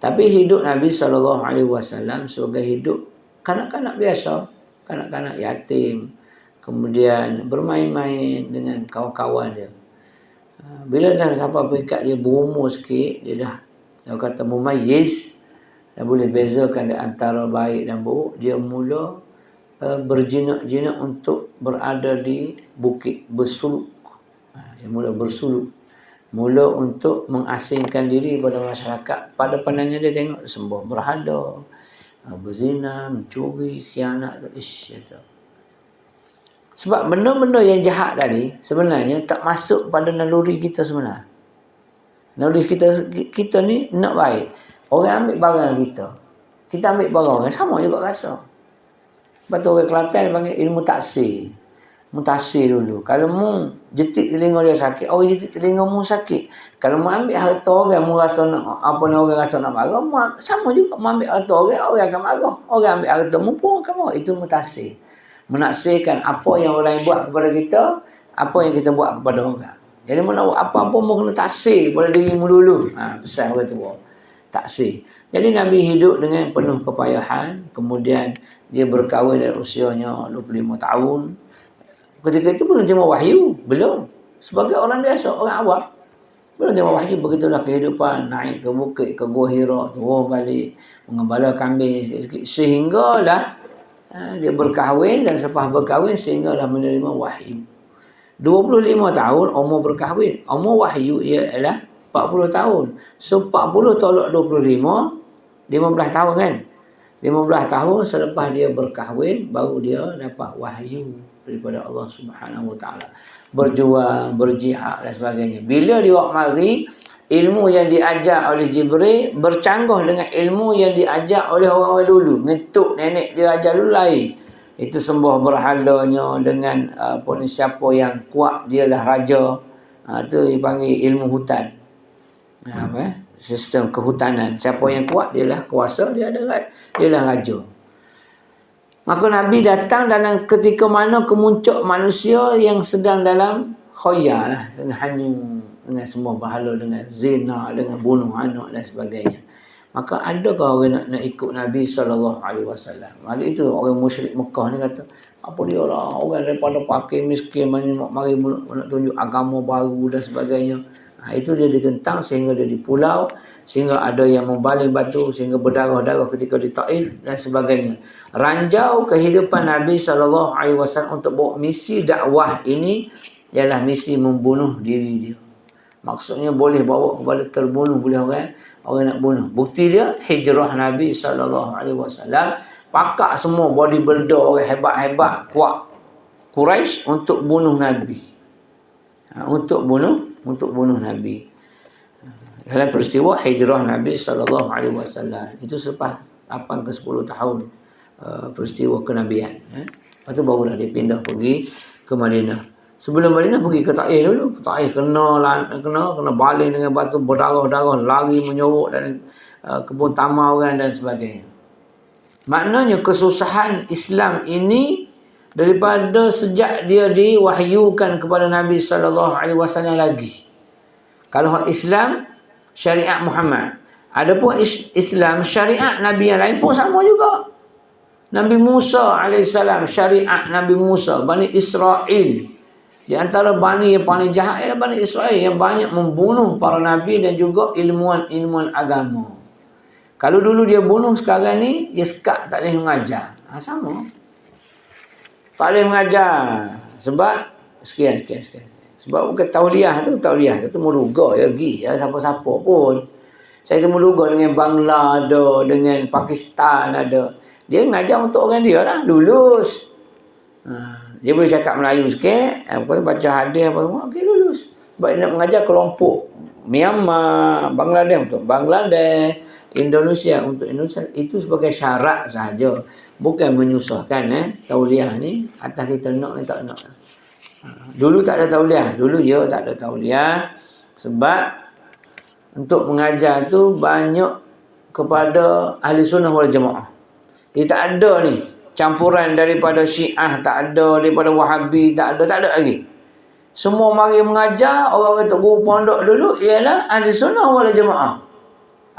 A: Tapi hidup Nabi SAW sebagai hidup kanak-kanak biasa, kanak-kanak yatim, kemudian bermain-main dengan kawan-kawan dia. Bila dah sampai peringkat dia berumur sikit, dia dah kata mumayyiz, dah boleh bezakan di antara baik dan buruk, dia mula berjinak-jinak untuk berada di bukit, bersuluk. Dia mula bersuluk Mula untuk mengasingkan diri pada masyarakat. Pada pandangan dia tengok sembah berhala, berzina, mencuri, khianat tu. Itu. Sebab benda-benda yang jahat tadi sebenarnya tak masuk pada naluri kita sebenarnya. Naluri kita ni nak baik. Orang ambil barang kita. Kita ambil barang orang, sama juga rasa. Lepas tu orang Kelantan panggil ilmu taksir. Mutaksir dulu. Kalau mu jetik telinga dia sakit, orang jetik telinga mu sakit. Kalau mu ambil harta orang, mu rasa nak, apa ni orang rasa nak marah, mu sama juga. Mu ambil harta orang, orang akan marah. Orang ambil harta mu pun akan marah. Itu mutaksir. Menaksirkan apa yang orang lain buat kepada kita, apa yang kita buat kepada orang. Jadi mu nak buat apa-apa, mu kena taksir pada dirimu dulu. Pesan orang tu. Taksir. Jadi Nabi hidup dengan penuh kepayahan. Kemudian dia berkahwin dari usianya 25 tahun. Ketika itu belum terima wahyu. Belum. Sebagai orang biasa, orang awam. Belum terima wahyu. Begitulah kehidupan. Naik ke bukit, ke Gua Hira, turun balik, mengembala kambing sikit-sikit. Sehinggalah dia berkahwin, dan selepas berkahwin sehinggalah menerima wahyu. 25 tahun umur berkahwin. Umur wahyu ialah 40 tahun. So 40 tolak 25, 15 tahun kan? 15 tahun selepas dia berkahwin, baru dia dapat wahyu daripada Allah Subhanahu Wa Taala. Berjuang, berjihad dan sebagainya. Bila dia mari, ilmu yang diajar oleh Jibril bercanggah dengan ilmu yang diajar oleh orang-orang dulu. Ngetuk nenek dia ajar dulu lain. Itu sembah berhalanya dengan siapa yang kuat dialah raja. Itu dipanggil ilmu hutan. Sistem kehutanan. Siapa yang kuat dialah kuasa, dialah raja. Maka Nabi datang dalam ketika mana kemuncak manusia yang sedang dalam khoya lah, dengan hanyut, dengan semua bahala, dengan zina, dengan bunuh anak dan sebagainya. Maka adakah orang nak ikut Nabi SAW? Maka itu orang musyrik Mekah ni kata, apa dia lah, orang daripada pakai miskin, mari nak tunjuk agama baru dan sebagainya. Itu dia ditentang sehingga dia di pulau, sehingga ada yang membaling batu, sehingga berdarah-darah ketika di Taif dan sebagainya. Ranjau kehidupan Nabi SAW untuk bawa misi dakwah ini ialah misi membunuh diri dia. Maksudnya boleh bawa kepada terbunuh, boleh orang nak bunuh. Bukti dia hijrah Nabi SAW. Pakak semua bodybuilder, orang hebat-hebat, kuat Quraisy untuk bunuh Nabi. Untuk bunuh Nabi. Dalam peristiwa hijrah Nabi SAW. Itu selepas 8 ke 10 tahun peristiwa kenabian. Lepas tu barulah dia pindah pergi ke Madinah. Sebelum Madinah pergi ke Taif dulu. Taif kena baling dengan batu, berdarah-darah, lari menyorok dan kebun tamar orang dan sebagainya. Maknanya kesusahan Islam ini daripada sejak dia diwahyukan kepada Nabi SAW lagi. Kalau hak Islam, syariat Muhammad. Adapun Islam, syariat Nabi yang lain pun sama juga. Nabi Musa AS, syariat Nabi Musa, Bani Israel. Di antara Bani yang paling jahat ialah Bani Israel, yang banyak membunuh para Nabi dan juga ilmuwan-ilmuwan agama. Kalau dulu dia bunuh, sekarang ni dia sekat tak boleh mengajar. Sama. Tak boleh mengajar. Sebab sekian. Sebab bukan tauliah tu meruga ya pergi. Ya, siapa-siapa pun. Saya tu meruga dengan Bangla ada, dengan Pakistan ada. Dia mengajar untuk orang dia lah. Lulus. Dia boleh cakap Melayu sikit. Baca hadis apa semua. Okey, lulus. Sebab dia nak mengajar kelompok Myanmar, Bangladesh untuk Bangladesh, Indonesia untuk Indonesia. Itu sebagai syarat sahaja. Bukan menyusahkan tauliah ni atas kita nak ni tak nak. Dulu tak ada tauliah. Dulu tak ada tauliah. Sebab untuk mengajar tu banyak kepada ahli sunnah wal jamaah. Dia tak ada ni campuran daripada Syiah, tak ada daripada Wahabi, tak ada lagi. Semua mari mengajar, orang kata guru pondok dulu ialah ahli sunnah wal jamaah.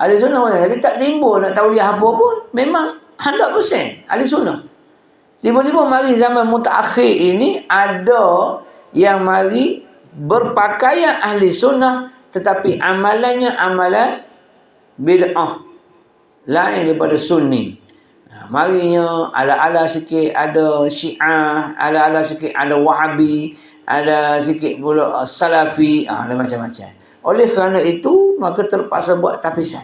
A: Ahli sunnah wal jamaah. Dia tak timbul nak tauliah apa pun. Memang 100% ahli sunnah. Tiba-tiba mari zaman mutaakhir ini ada yang mari berpakaian ahli sunnah tetapi amalannya amalan bid'ah lain daripada sunni. Marinya ala-ala sikit ada Syiah, ala-ala sikit ada Wahabi, ada sikit pula Salafi, ada macam-macam. Oleh kerana itu, maka terpaksa buat tapisan.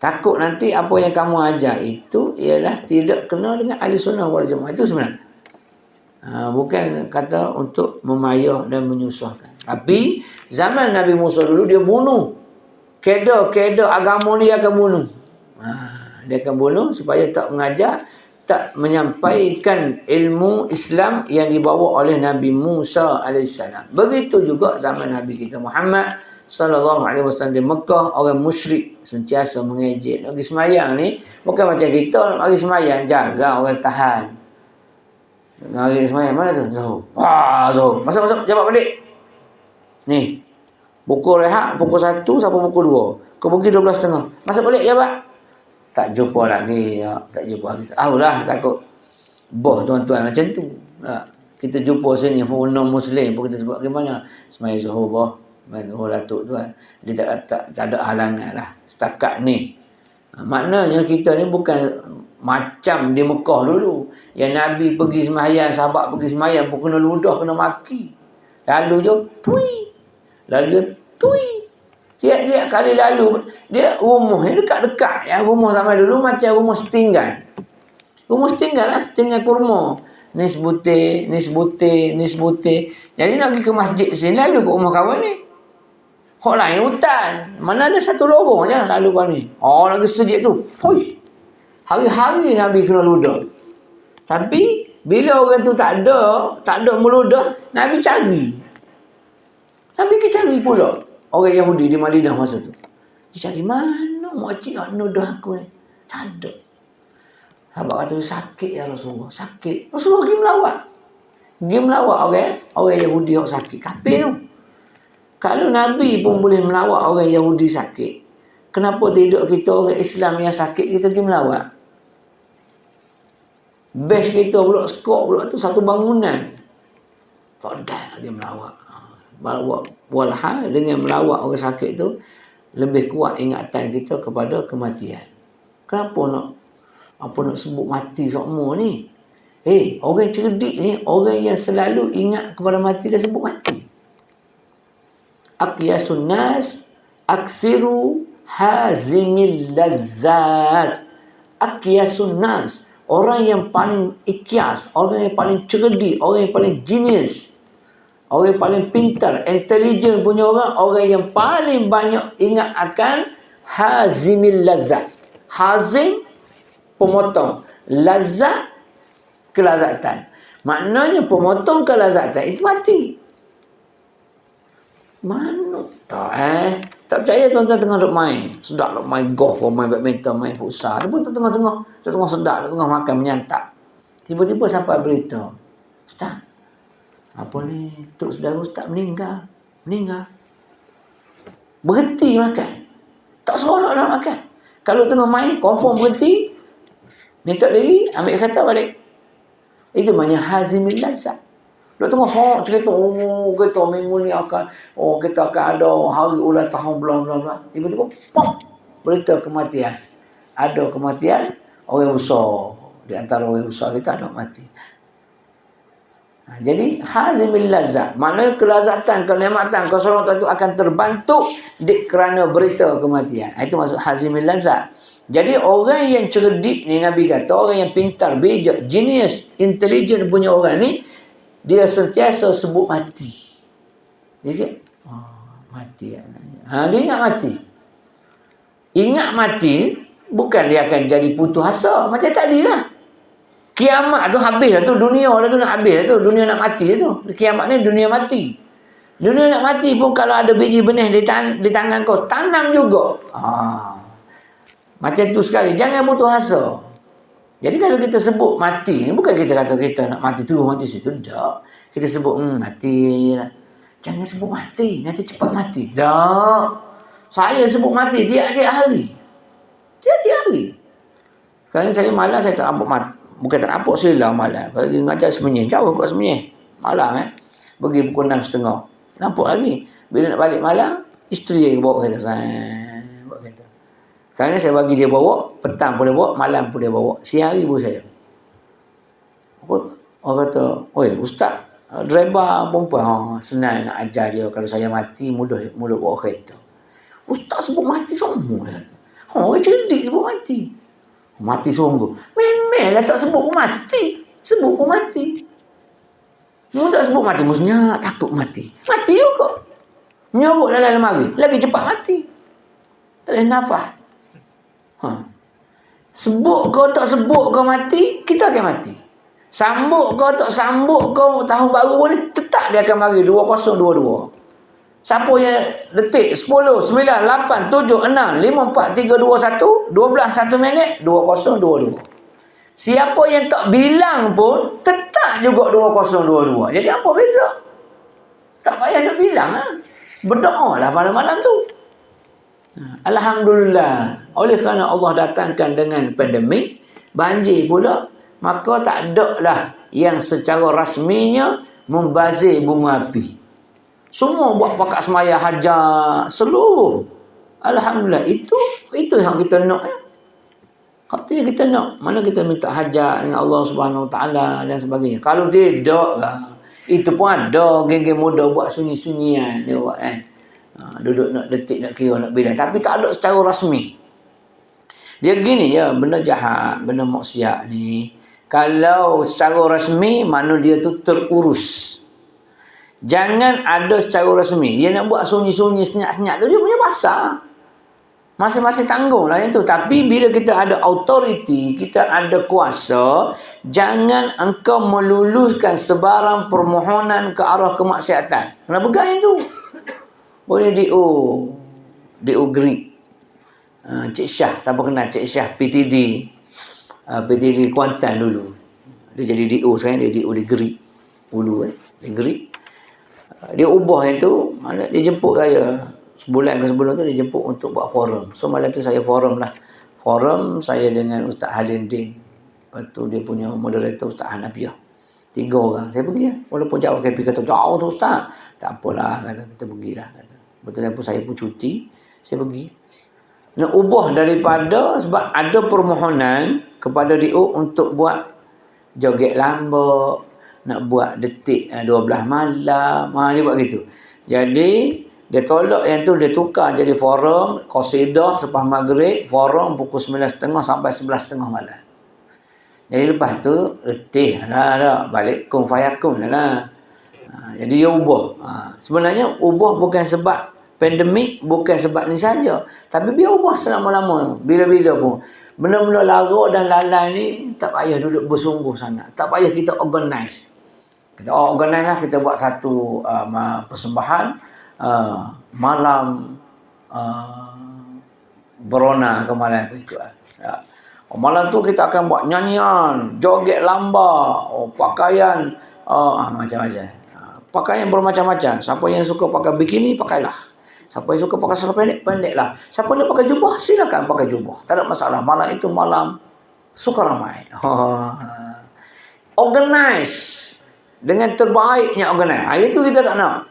A: Takut nanti apa yang kamu ajar itu ialah tidak kena dengan ahli sunnah wal jamaah. Itu sebenarnya. Bukan kata untuk memayah dan menyusahkan. Tapi zaman Nabi Musa dulu dia bunuh. Keda agama dia akan bunuh. Dia akan bunuh supaya tak mengajar, tak menyampaikan ilmu Islam yang dibawa oleh Nabi Musa AS. Begitu juga zaman Nabi kita Muhammad sallallahu alaihi wasallam di Mekah, orang musyrik sentiasa mengejek. Pergi semayang ni bukan macam kita nak pergi semayang jaga orang tahan. Nak pergi semayang mana tu? Zuhur. Zuhur. Masuk jawab balik. Ni. Pukul rehat pukul 1 sampai pukul 2. Kau pergi 12.30. Masuk balik jawab. Tak jumpa lagi. Tak jumpa lagi. Lah takut. Boh tuan-tuan macam tu. Kita jumpa sini non muslim pun kita sebut bagaimana? Semayang zuhur boh. Zuhur Datuk tu kan. Dia tak ada halangan lah. Setakat ni. Maknanya kita ni bukan macam di Mekah dulu. Yang Nabi pergi semayang, sahabat pergi semayang pun kena ludah, kena maki. Lalu je, tui. Lalu dia, tui. Tiap-tiap kali lalu, dia rumah ni dekat-dekat. Ya. Rumah zaman dulu macam rumah setinggan. Rumah setinggan lah, setinggan kurma. Nisbute. Jadi nak pergi ke masjid sini, lalu ke rumah kawan ni. Kok lain hutan. Mana ada satu lorong je lalu kawan ni. Lagi sejak tu. Hoi. Hari-hari Nabi kena ludah. Tapi, bila orang tu tak ada meludah, Nabi cari. Nabi pergi cari pula. Orang Yahudi di Madinah masa tu. Dia cari, mana makcik nak nudah aku ni? Tak ada. Sahabat kata, sakit ya Rasulullah. Sakit. Rasulullah pergi melawat. Orang Yahudi yang sakit. Kafir tu. Kalau Nabi pun boleh melawat orang Yahudi sakit, kenapa tidak kita orang Islam yang sakit, kita pergi melawat? Best kita pula, skop pula tu satu bangunan. Tak ada lagi melawat. Walhal dengan melawat orang sakit tu lebih kuat ingatan kita kepada kematian. Kenapa nak sebut mati semua ni? Orang cerdik ni orang yang selalu ingat kepada mati dan sebut mati. Aqyasun nas aksiru hazimil lazzat. Aqyasun nas, orang yang paling ikhlas, orang yang paling cerdik, orang yang paling genius, orang yang paling pintar, intelijen punya orang yang paling banyak ingat akan hazimil lazzat. Hazim, pemotong. Lazzat, kelazatan. Maknanya pemotong kelazatan itu mati. Mana tak tak percaya tuan-tuan tengah duk main. Sedap duk main golf, main badminton, main futsal. Dia pun tengah sedap, tengah makan menyantap. Tiba-tiba sampai berita. Ustaz, apa ni? Tok saudara Ustaz meninggal. Berhenti makan. Tak seronok nak makan. Kalau tengah main, confirm berhenti. Minta diri, ambil kata balik. Itu namanya hazimil lazzat. Dia tengah sorok cerita, kita minggu ni akan, kita akan ada hari ulang tahun bla. Tiba-tiba, pop, berita kematian. Ada kematian, orang besar. Di antara orang besar kita ada mati. Jadi, hazimil lazzat. Maknanya kelazatan, kenikmatan, keseronokan itu akan terbantu kerana berita kematian. Itu maksud hazimil lazzat. Jadi, orang yang cerdik ni Nabi kata, orang yang pintar, bijak, genius, intelligent punya orang ni, dia sentiasa sebut mati. Dia mati. Dia ingat mati. Ingat mati, bukan dia akan jadi putus asa. Macam tadi lah. Kiamat tu habis lah tu. Dunia lah tu nak habis lah tu. Dunia nak mati lah tu. Kiamat ni dunia mati. Dunia nak mati pun kalau ada biji benih di tangan kau, tanam juga. Macam tu sekali. Jangan putus asa. Jadi kalau kita sebut mati ni, bukan kita kata kita nak mati tu, mati situ. Tak. Kita sebut mati lah. Jangan sebut mati. Nanti cepat mati. Tak. Saya sebut mati tiap-tiap hari. Tiap-tiap hari. Sekarang saya malam saya tak nampak mati. Bukan tak nampak, saya lah malam. Kalau pergi ngajar semenyih. Jauh kot semenyih. Malam Pergi pukul 6.30. Nampak lagi. Bila nak balik malam, isteri yang bawa kereta. Bawa kereta. Sekarang saya bagi dia bawa, petang pun dia bawa, malam pun dia bawa. Siang hari pun saya. Orang kata, oi Ustaz, driver perempuan, senang nak ajar dia. Kalau saya mati, mudah bawa kereta. Ustaz sebut mati semua. Orang cerdik sebut mati. Mati sungguh. Memanglah tak sebut pun mati. Sebut pun mati. Mu tak sebut mati, mestinya takut mati. Mati juga. Nyorok dalam lemari. Lagi cepat mati. Tak ada nafas. Sebut kau tak sebut kau mati, kita akan mati. Sambut kau tak sambut kau tahun baru pun ni, tetap dia akan mari 2022. Siapa yang detik 10, 9, 8, 7, 6, 5, 4, 3, 2, 1, 12, 1 minit, 2022. Siapa yang tak bilang pun, tetap juga 2022. Jadi apa beza? Tak payah nak bilang. Berdoa lah pada malam tu. Alhamdulillah. Oleh kerana Allah datangkan dengan pandemik, banjir pula, maka tak ada lah yang secara rasminya membazir bunga api. Semua buat pakat semaya hajat seluruh. Alhamdulillah. Itu yang kita nak. Itu yang kita nak. Mana kita minta hajat dengan Allah Subhanahu Wa Taala dan sebagainya. Kalau tidak lah, itu pun ada geng-geng muda buat sunyi-sunyian dia buat duduk nak detik, nak kira, nak bilang. Tapi tak ada secara rasmi. Dia gini ya, benda jahat, benda maksiat ni. Kalau secara rasmi, mana dia tu terurus. Jangan ada secara rasmi. Dia nak buat sunyi-sunyi, senyap-senyap tu, dia punya pasal. Masing-masing tanggung lah yang tu. Tapi bila kita ada autoriti, kita ada kuasa, jangan engkau meluluskan sebarang permohonan ke arah kemaksiatan. Kena pegang yang tu. Boleh D.O. Greek. Cik Syah, siapa kenal Cik Syah PTD. PTD Kuantan dulu. Dia jadi D.O. sekarang, dia D.O. di Greek. Dulu di Greek. Dia ubah yang tu, mana dia jemput saya. Sebulan ke sebelum tu dia jemput untuk buat forum. So malam tu saya forum lah. Forum saya dengan Ustaz Halin Din. Lepas tu dia punya moderator Ustaz Hanafiah. 3 orang. Saya pergi lah. Walaupun jauh KP kata, jauh tu Ustaz. Tak apalah, kata, kita pergilah. Kata. Betul pun saya pun cuti. Saya pergi. Nak ubah daripada, sebab ada permohonan kepada DO untuk buat joget lambak. Nak buat detik 12 malam. Dia buat gitu. Jadi, dia tolak yang tu, dia tukar jadi forum, qasidah selepas maghrib, forum pukul 9.30 sampai 11.30 malam. Jadi lepas tu, letih lah, balik kun fayakun lah. Jadi dia ubah. Sebenarnya ubah bukan sebab pandemik, bukan sebab ni saja. Tapi biar ubah selama-lama, bila-bila pun. Benda-benda lara dan lalai ni, tak payah duduk bersungguh sangat. Tak payah kita organize. Kita organize lah, kita buat satu persembahan, malam berona ke malam apa itu. Malam tu kita akan buat nyanyian, joget lamba, pakaian macam-macam. Pakaian bermacam-macam. Siapa yang suka pakai bikini, pakailah. Siapa yang suka pakai seluar pendek, pendeklah. Siapa yang pakai jubah, silakan pakai jubah. Tak ada masalah. Malam itu malam suka ramai. Organize. Dengan terbaiknya organize. Itu kita tak nak.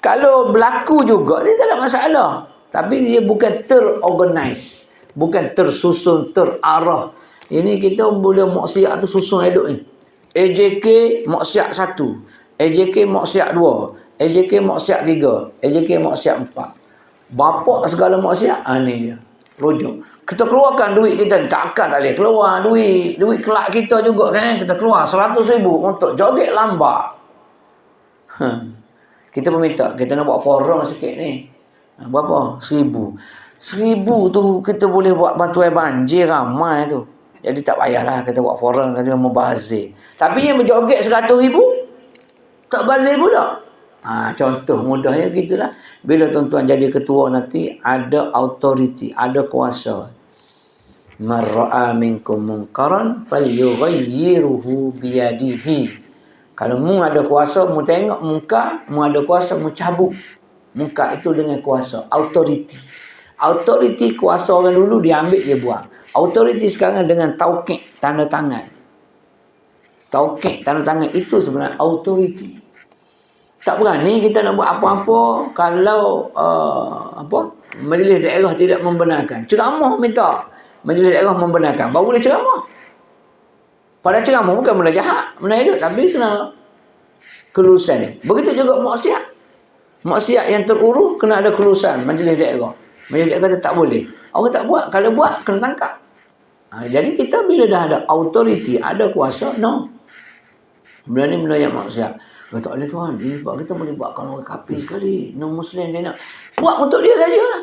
A: Kalau berlaku juga, dia tak ada masalah. Tapi dia bukan terorganize. Bukan tersusun, terarah. Ini kita boleh maksiat tu susun hidup ni. AJK maksiat 1. AJK maksiat 2. AJK maksiat 3. AJK maksiat 4. Bapak segala maksiat, ni dia. Rujuk. Kita keluarkan duit kita. Takkan tak boleh keluar duit. Duit kelak kita juga kan. Kita keluar 100,000 untuk joget lambak. Kita pun minta, kita nak buat forum sikit ni. Berapa? 1,000. 1,000 tu kita boleh buat bantuan banjir ramai tu. Jadi tak payahlah kita buat forum kan, dia membazir. Tapi yang berjoget 100,000 tak bazir pula. Contoh mudahnya gitulah. Bila tuan-tuan jadi ketua nanti, ada autoriti, ada kuasa. Man ra'a minkum munkaran falyughayyirhu biyadihi. Kalau mu ada kuasa, mu tengok muka, mu ada kuasa, mu cabut. Muka itu dengan kuasa, autoriti. Autoriti kuasa orang dulu dia ambil, dia buang. Autoriti sekarang dengan taukid, tanda tangan. Taukid, tanda tangan itu sebenarnya autoriti. Tak berani kita nak buat apa-apa kalau majlis daerah tidak membenarkan. Ceramah minta majlis daerah membenarkan, baru boleh ceramah. Pada ceramah bukan benda jahat, benda hidup, tapi kena kelulusan dia. Begitu juga maksiat. Maksiat yang terurus kena ada kelulusan majlis daerah. Majlis daerah kata tak boleh. Orang tak buat, kalau buat kena tangkap. Jadi kita bila dah ada authority, ada kuasa, no. Benda ni benda yang maksiat. Tak boleh tuan, ini sebab kita boleh buat kalau orang kafir sekali, non-Muslim dia nak buat untuk dia saja lah.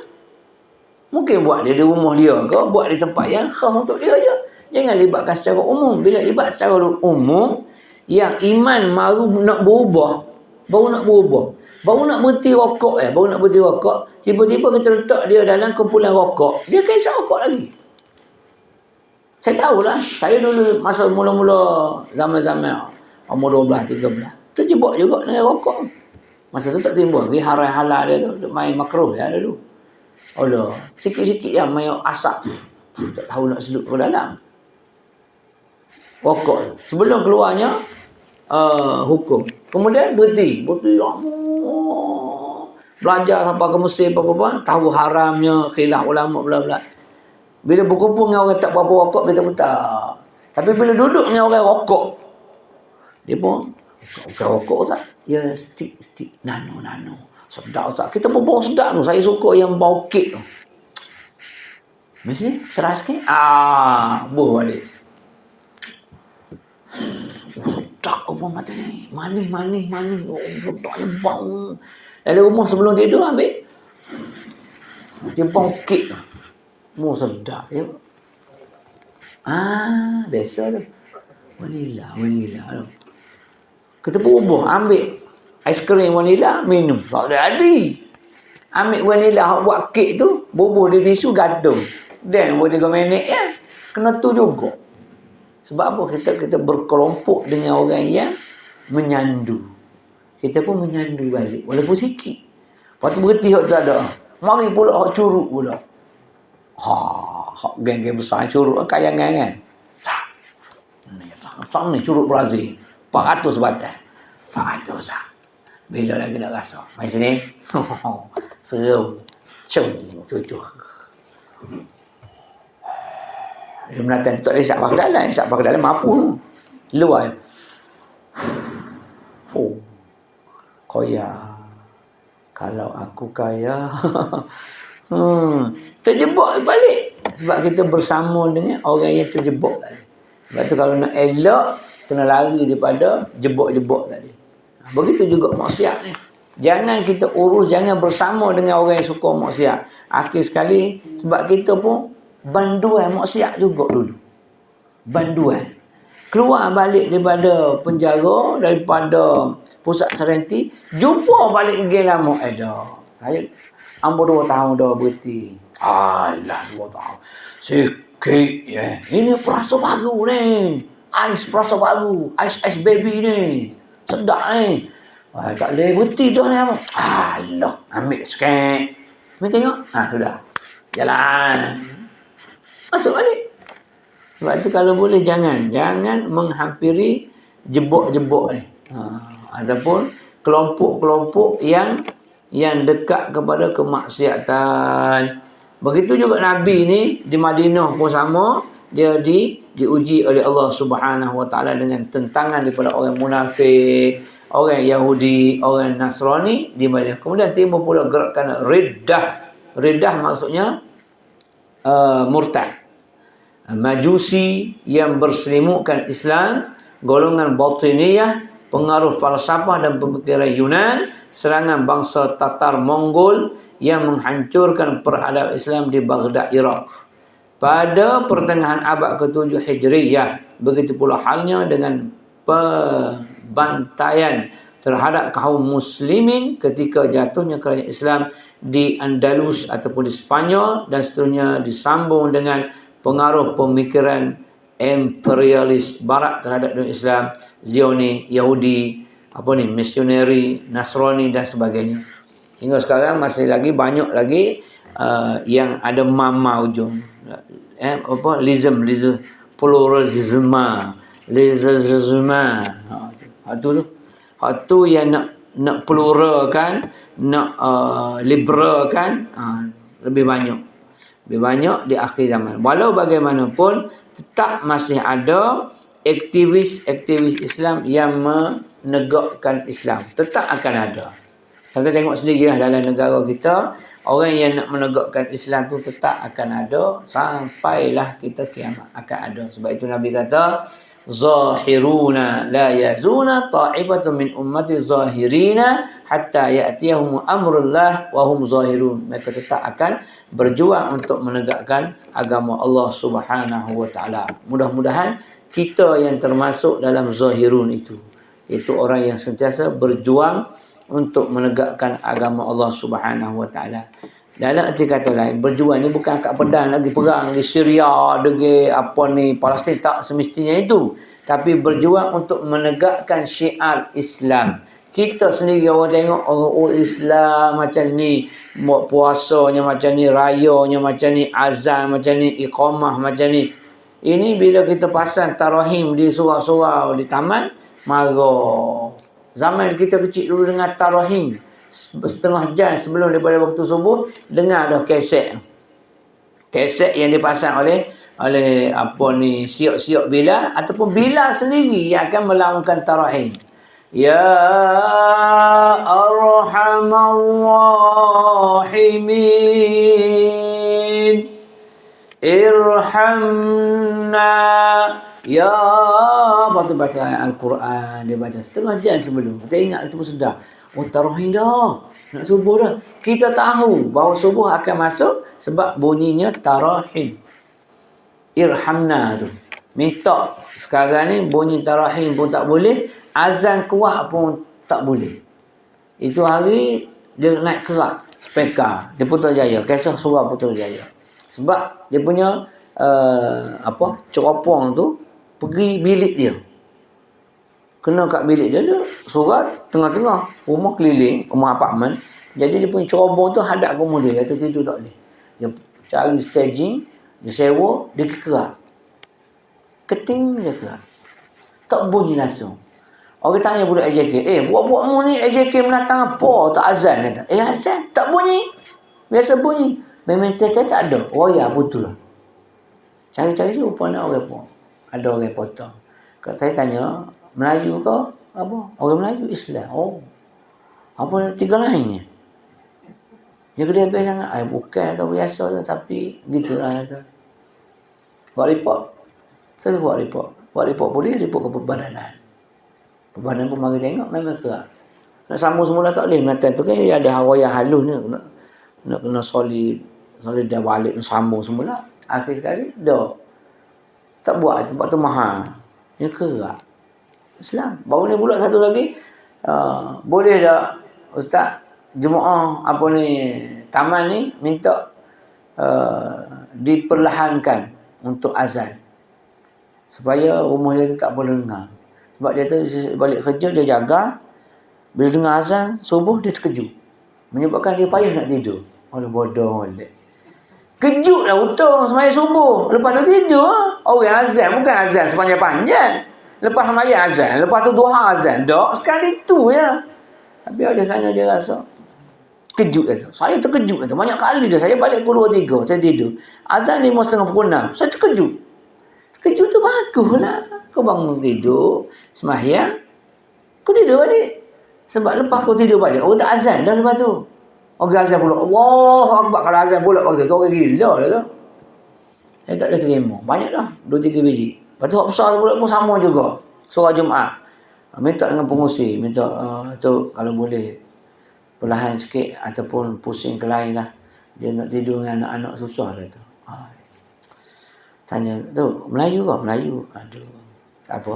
A: Mungkin buat dia di rumah dia ke, buat di tempat yang khas untuk dia saja. Jangan libatkan secara umum. Bila libat secara umum, yang iman baru nak berubah, baru nak berhenti rokok, tiba-tiba kita letak dia dalam kumpulan rokok, dia akan isap rokok lagi. Saya tahulah, saya dulu masa mula-mula zaman-zaman umur 12, 13, terjebak juga dengan rokok. Masa tu tak timbul lagi halal dia tu, main makruh ya dulu. Allah, sikit-sikit yang main asap, tak tahu nak sedut ke dalam rokok. Sebelum keluarnya hukum, kemudian berhenti belajar sampai ke Mesir apa-apa, tahu haramnya, khilaf ulama bla-bla. Bila berkumpul dengan orang tak berapa rokok, kita pun tak. Tapi bila duduk dengan orang rokok, dia pun rokok tak, ya stick nano sedap tak. Kita pun bawa sedap tu. Saya suka yang bau kek tu. Mesti teras ke? Buh balik. Sedap apa mata ni. Manis. Oh, sedapnya bau. Dari rumah sebelum tidur ambil. Dia bau kek tu. Mau sedap ya. Biasa tu. Vanila tu. Kita pun ubah, ambil aiskrim vanila, minum. Tak ada adik. Ambil vanila, buat kek tu, bubuh di tisu, gantung. Dan buat 3 minit ya. Kena tu juga. Sebab apa? Kita berkelompok dengan orang yang menyandu. Kita pun menyandu balik. Walaupun sikit. Lepas tu berhenti hak tak ada. Mari pula hak curuk pula. Hak geng-geng besar curuk kayangan kan. Sang ni curuk Brazil. 400 batang. 400 lah. Bila lagi nak rasa? Mari sini. Seram. Cucuk. Dia menatang tak boleh isap pakai dalam. Isap pakai dalam mampu. Luar. Kaya. Kalau aku kaya. Terjebak balik. Sebab kita bersama dengan orang yang terjebak tadi. Sebab tu kalau nak elok, kena lari daripada jebak-jebak tadi. Begitu juga maksiat ni. Jangan kita urus, jangan bersama dengan orang yang suka maksiat. Akhir sekali, sebab kita pun banduan maksiat juga dulu. Banduan. Keluar balik daripada penjara, daripada pusat serenti, jumpa balik geng lama. Saya umur 2 tahun dah berhenti. Alah, 2 tahun. Sikit ya. Ini perasa baru ni. Ais perasa baru. Ais baby ni. Sedap ni. Tak boleh berhenti dah ni. Alah, ambil sikit. Mari tengok. Sudah. Jalan. Masuk balik. Sebab tu kalau boleh jangan menghampiri jebok-jebok ni. Adapun kelompok-kelompok yang dekat kepada kemaksiatan. Begitu juga Nabi ni di Madinah pun sama, dia diuji oleh Allah Subhanahu Wa Taala dengan tentangan daripada orang munafik, orang Yahudi, orang Nasrani di Madinah. Kemudian timbul pula gerakan riddah. Riddah maksudnya murtad. Majusi yang berselimutkan Islam, golongan batiniyah, pengaruh falsafah dan pemikiran Yunan, serangan bangsa Tatar Mongol yang menghancurkan peradaban Islam di Baghdad, Iraq pada pertengahan abad ke-7 Hijriyah. Begitu pula halnya dengan pembantaian terhadap kaum muslimin ketika jatuhnya kerajaan Islam di Andalus ataupun di Spanyol, dan seterusnya disambung dengan pengaruh pemikiran imperialis barat terhadap dunia Islam, Zionis, Yahudi, misioneri, Nasrani dan sebagainya. Hingga sekarang masih lagi banyak lagi yang ada mama ujung. Pluralisme. Hak tu yang nak plural kan, nak liberal kan, lebih banyak di akhir zaman. Walau bagaimanapun tetap masih ada aktivis Islam yang menegakkan Islam. Tetap akan ada. Kita tengok sendirilah dalam negara kita, orang yang nak menegakkan Islam tu tetap akan ada sampailah kita kiamat akan ada. Sebab itu Nabi kata, zahiruna la yazuna ta'ifatun min ummati zahirina hatta ya'tiyahum amrullah wa hum zahirun. Mereka tetap akan berjuang untuk menegakkan agama Allah Subhanahu wa taala. Mudah-mudahan kita yang termasuk dalam zahirun itu, iaitu orang yang sentiasa berjuang untuk menegakkan agama Allah Subhanahu wa taala. Dalam arti kata lain, berjuang ni bukan kat pedang lagi perang di Syria, di apa ni Palestin, tak semestinya itu. Tapi berjuang untuk menegakkan syiar Islam. Kita sendiri orang tengok orang Islam macam ni, buat puasanya macam ni, rayanya macam ni, azan macam ni, iqamah macam ni. Ini bila kita pasang tarahim di surau-surau di taman, marah. Zaman kita kecil dulu dengar tarahim, setengah jam sebelum daripada waktu subuh, dengar dah kaset. Kaset yang dipasang oleh apa ni, siok-siok Bilal ataupun Bilal sendiri yang akan melaungkan tarahim. Ya Arhamar Rahimin, Irhamna. Ya, baca Al-Quran, dia baca setengah jam sebelum. Kita ingat itu pun sedar. Oh, tarahim dah. Nak subuh dah. Kita tahu bahawa subuh akan masuk sebab bunyinya tarahim. Irhamna tu. Minta. Sekarang ni bunyi tarahim pun tak boleh. Azan kuat pun tak boleh. Itu hari dia naik kerak. Speaker. Dia Putrajaya. Kisah surah Putrajaya. Sebab dia punya ceropong tu pergi bilik dia. Kena kat bilik dia, dia surat tengah-tengah. Rumah keliling, rumah apartmen. Jadi dia punya cerobong tu hadap rumah dia. Dia tidur tak boleh. Dia cari staging, dia sewa, dia kerak. Keting dia kerak. Tak bunyi langsung. Orang tanya budak AJK, buat-buat mu ni AJK menatang apa? Tak azan. Dia kata, azan? Tak bunyi. Biasa bunyi. Memang tak ada. Oh ya, betul lah. Cari-cari je rupanya orang pun. Ada orang potong. Kalau saya tanya, Melayu ke apa? Orang Melayu Islam. Oh. Apa tiga lainnya? Dia gede habis sangat. Bukan atau biasa tu, tapi gitulah kata. Buat report. Saya buat report. Buat report boleh, report ke perbadanan. Perbadanan pun mari tengok, memang kerak. Nak sambung semula tak boleh. Menatang tu kan ada hawaian halus ni. Nak kena solid dah balik, sambung semula. Akhir sekali, dah. Tak buat, tempat tu mahal. Dia kerak. Islam. Baru ni pula satu lagi, boleh tak Ustaz, jemaah apa ni, taman ni minta diperlahankan untuk azan. Supaya rumah dia tu tak boleh dengar. Sebab dia tu balik kerja, dia jaga. Bila dengar azan, subuh dia terkejut. Menyebabkan dia payah nak tidur. Alah bodoh balik. Kejut lah hutang semaya subuh. Lepas tu tidur. Orang azan bukan azan sepanjang-panjang. Lepas semaya azan. Lepas tu duha azan. Tak, sekali tu ya. Tapi oleh kerana dia rasa kejut kata. Saya terkejut kata. Banyak kali dah. Saya balik pukul 2, 3. Saya tidur. Azan 5.30 pukul 6. Saya terkejut. Terkejut tu bagus lah. Kau bangun tidur. Sembahyang. Kau tidur balik. Sebab lepas kau tidur balik. Orang tak azan dah lepas tu. Orang azan pula. Allahu Akbar. Kalau azan pula waktu tu orang gila lah tu. Saya tak ada terima. Banyak dah. 2-3 biji. Lepas tu hak besar pula pun sama juga. Surah Jumaat. Minta dengan pengusi. Minta tu kalau boleh perlahan sikit. Ataupun pusing ke lain lah. Dia nak tidur dengan anak-anak susah lah tu. Tanya. Tu Melayu ke? Melayu. Aduh. Tak apa.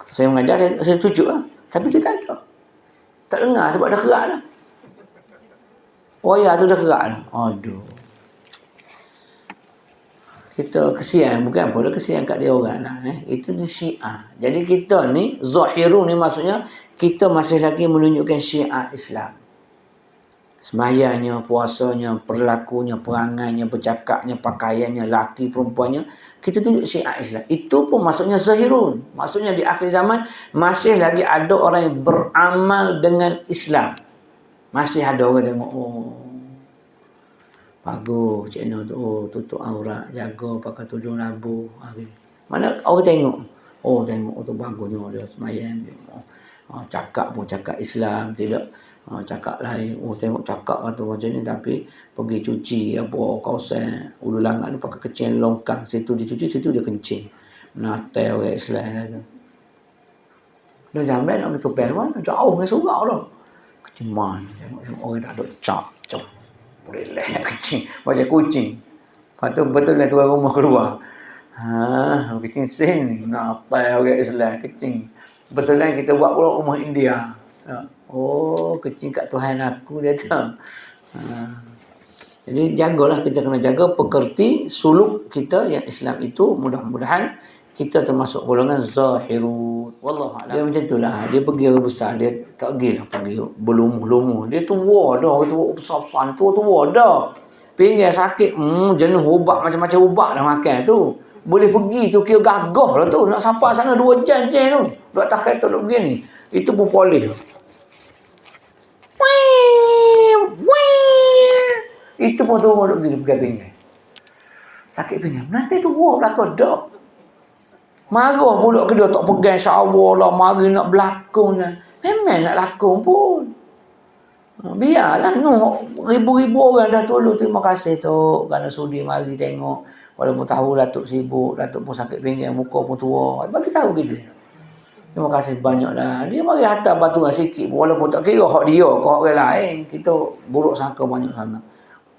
A: Saya mengajar. Saya tunjuk lah. Tapi dia tak ada. Tak dengar sebab dah kerak dah. Oh ya, tu dah kerak dah. Aduh. Kita kesian. Bukan apa dah kesian kat dia orang lah. Itu ni syiah. Jadi kita ni, zahirun ni maksudnya, kita masih lagi menunjukkan syiah Islam. Sembahyangnya, puasanya, perlakunya, perangainya, bercakapnya, pakaiannya, laki, perempuannya. Kita tunjuk syiah Islam. Itu pun maksudnya zahirun. Maksudnya di akhir zaman, masih lagi ada orang yang beramal dengan Islam. Masih ada orang tengok, bagus cik Noh tu, tutup aurat, jaga pakai tudung labu. Mana orang tengok, Oh tengok tu bagusnya dia semayang. Cakap pun cakap Islam, tidak cakap lain. Oh tengok cakap kata macam ni tapi pergi cuci apa kawasan ulu langat ni pakai kecil longkang, situ dia cuci, situ dia kencing. Natai orang Islam lah tu. Dia jamban nak gitu pen mana jauh dengan surau dah. Keciman tengok orang tak ada cap. Boleh leh kecing macam kucing. Lepas tu betul lah tuan rumah keluar. Kecing sin natai orang Islam kecing. Betulan kita buat pula rumah India. Oh, kecil kat Tuhan aku dia tu. Jadi jagalah, kita kena jaga pekerti suluk kita yang Islam itu. Mudah-mudahan kita termasuk golongan zahirun. Wallahu a'lam. Dia macam itulah. Dia pergi orang besar, dia tak pergilah pergi berlumuh-lumuh. Dia tua dah, tua besar-besar, tua dah. Pinggan sakit, jenuh ubat macam-macam ubat dah makan tu. Boleh pergi tu kira gagah lah tu. Nak sampai sana 2 jam tu. Duk atas kereta duk begini. Itu pun polis. Itu pun turun duk begini pegang pinggan. Sakit pinggan. Nanti tu buah belakang dah. Marah pula ke dia tak pegang shower lah. Mari nak berlakon lah. Memang nak lakon pun. Biarlah ribu-ribu orang dah tolong. Terima kasih tu kerana sudi mari tengok. Walaupun tahu Datuk sibuk, Datuk pun sakit pinggan, muka pun tua. Bagi tahu kita. Terima kasih banyaklah. Dia mari hantar bantuan sikit walaupun tak kira hak dia ke hak orang lain. Kita buruk sangka banyak sana.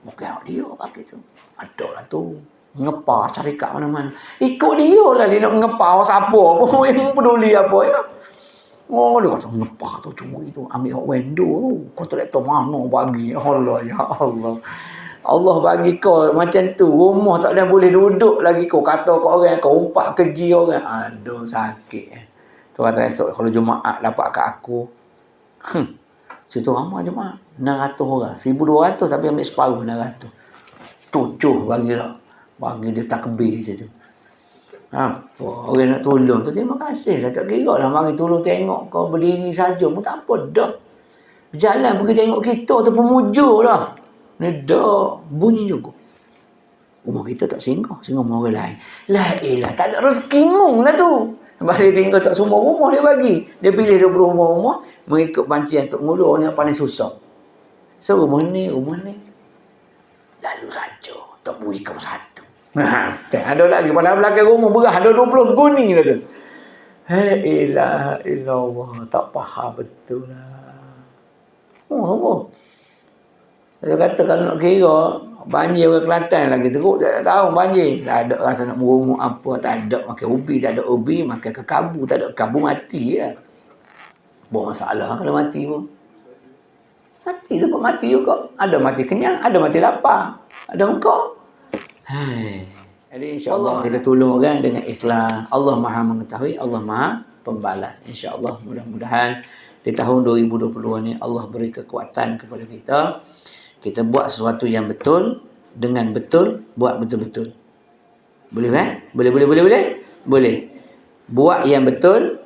A: Bukan hak dia bagi tu. Ada lah tu. Ngepah cari kat mana-mana. Ikut dia lah dia nak ngepah siapa pun yang peduli apa ya. Oh, dia kata ngepah tu cuma itu ambil hak window tu. Kontraktor mana bagi? Allah ya Allah. Allah bagi kau macam tu. Rumah tak ada boleh duduk lagi kau kata kau orang kau umpat keji orang. Aduh sakit. Tu kata esok kalau Jumaat dapat kat aku. Situ ramai Jumaat. 600 orang. 1,200 tapi ambil separuh 600. Cucuh bagilah. Bagi dia takbir situ. Apa orang nak tolong tu terima kasih lah. Tak kira lah mari tolong tengok kau berdiri saja pun tak apa dah. Berjalan pergi tengok kita tu pemujur lah. Ni dah bunyi juga. Rumah kita tak singgah rumah orang lain. La elah, tak ada rezeki mung lah tu. Sebab dia tinggal tak semua rumah dia bagi. Dia pilih 20 rumah, mengikut bancian Tok Ngulu ni paling susah. So rumah ni. Lalu saja, tak beri kau satu. Nah, tak ada lagi pada belakang rumah berah ada 20 guning lah tu. Elah, tak faham betul lah. Oh. Dia kata kalau nak kira banjir orang Kelantan lagi teruk tak tahu banjir. Tak ada rasa nak merumuk apa, tak ada makan ubi, tak ada ubi, makan kekabu, tak ada kekabu mati ya. Buat masalah kalau mati pun. Mati dapat mati juga. Ada mati kenyang, ada mati lapar. Ada engkau. Jadi insya-Allah kita tolong orang dengan ikhlas. Allah Maha mengetahui, Allah Maha pembalas. Insya-Allah mudah-mudahan di tahun 2022 ni Allah beri kekuatan kepada kita. Kita buat sesuatu yang betul dengan betul, buat betul-betul. Boleh kan? Boleh. Buat yang betul,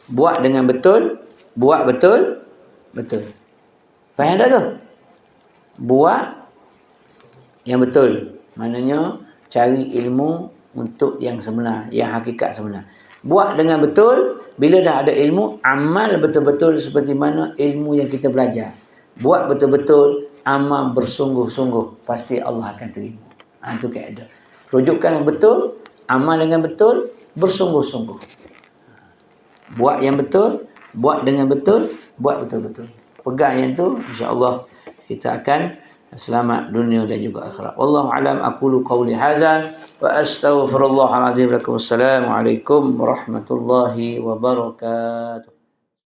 A: buat dengan betul, buat betul. Faham tak tu? Buat yang betul. Maknanya cari ilmu untuk yang sebenar, yang hakikat sebenar. Buat dengan betul, bila dah ada ilmu, amal betul-betul seperti mana ilmu yang kita belajar. Buat betul-betul, amal bersungguh-sungguh, pasti Allah akan terima. Itu kaedah. Rujukan yang betul, amal dengan betul, bersungguh-sungguh. Buat yang betul, buat dengan betul, buat betul-betul. Pegang yang tu, insya-Allah kita akan selamat dunia dan juga akhirat. Wallahu a'lam. Aqulu qawli hadza wa astaghfirullahal azim lakum. Assalamualaikum warahmatullahi wabarakatuh.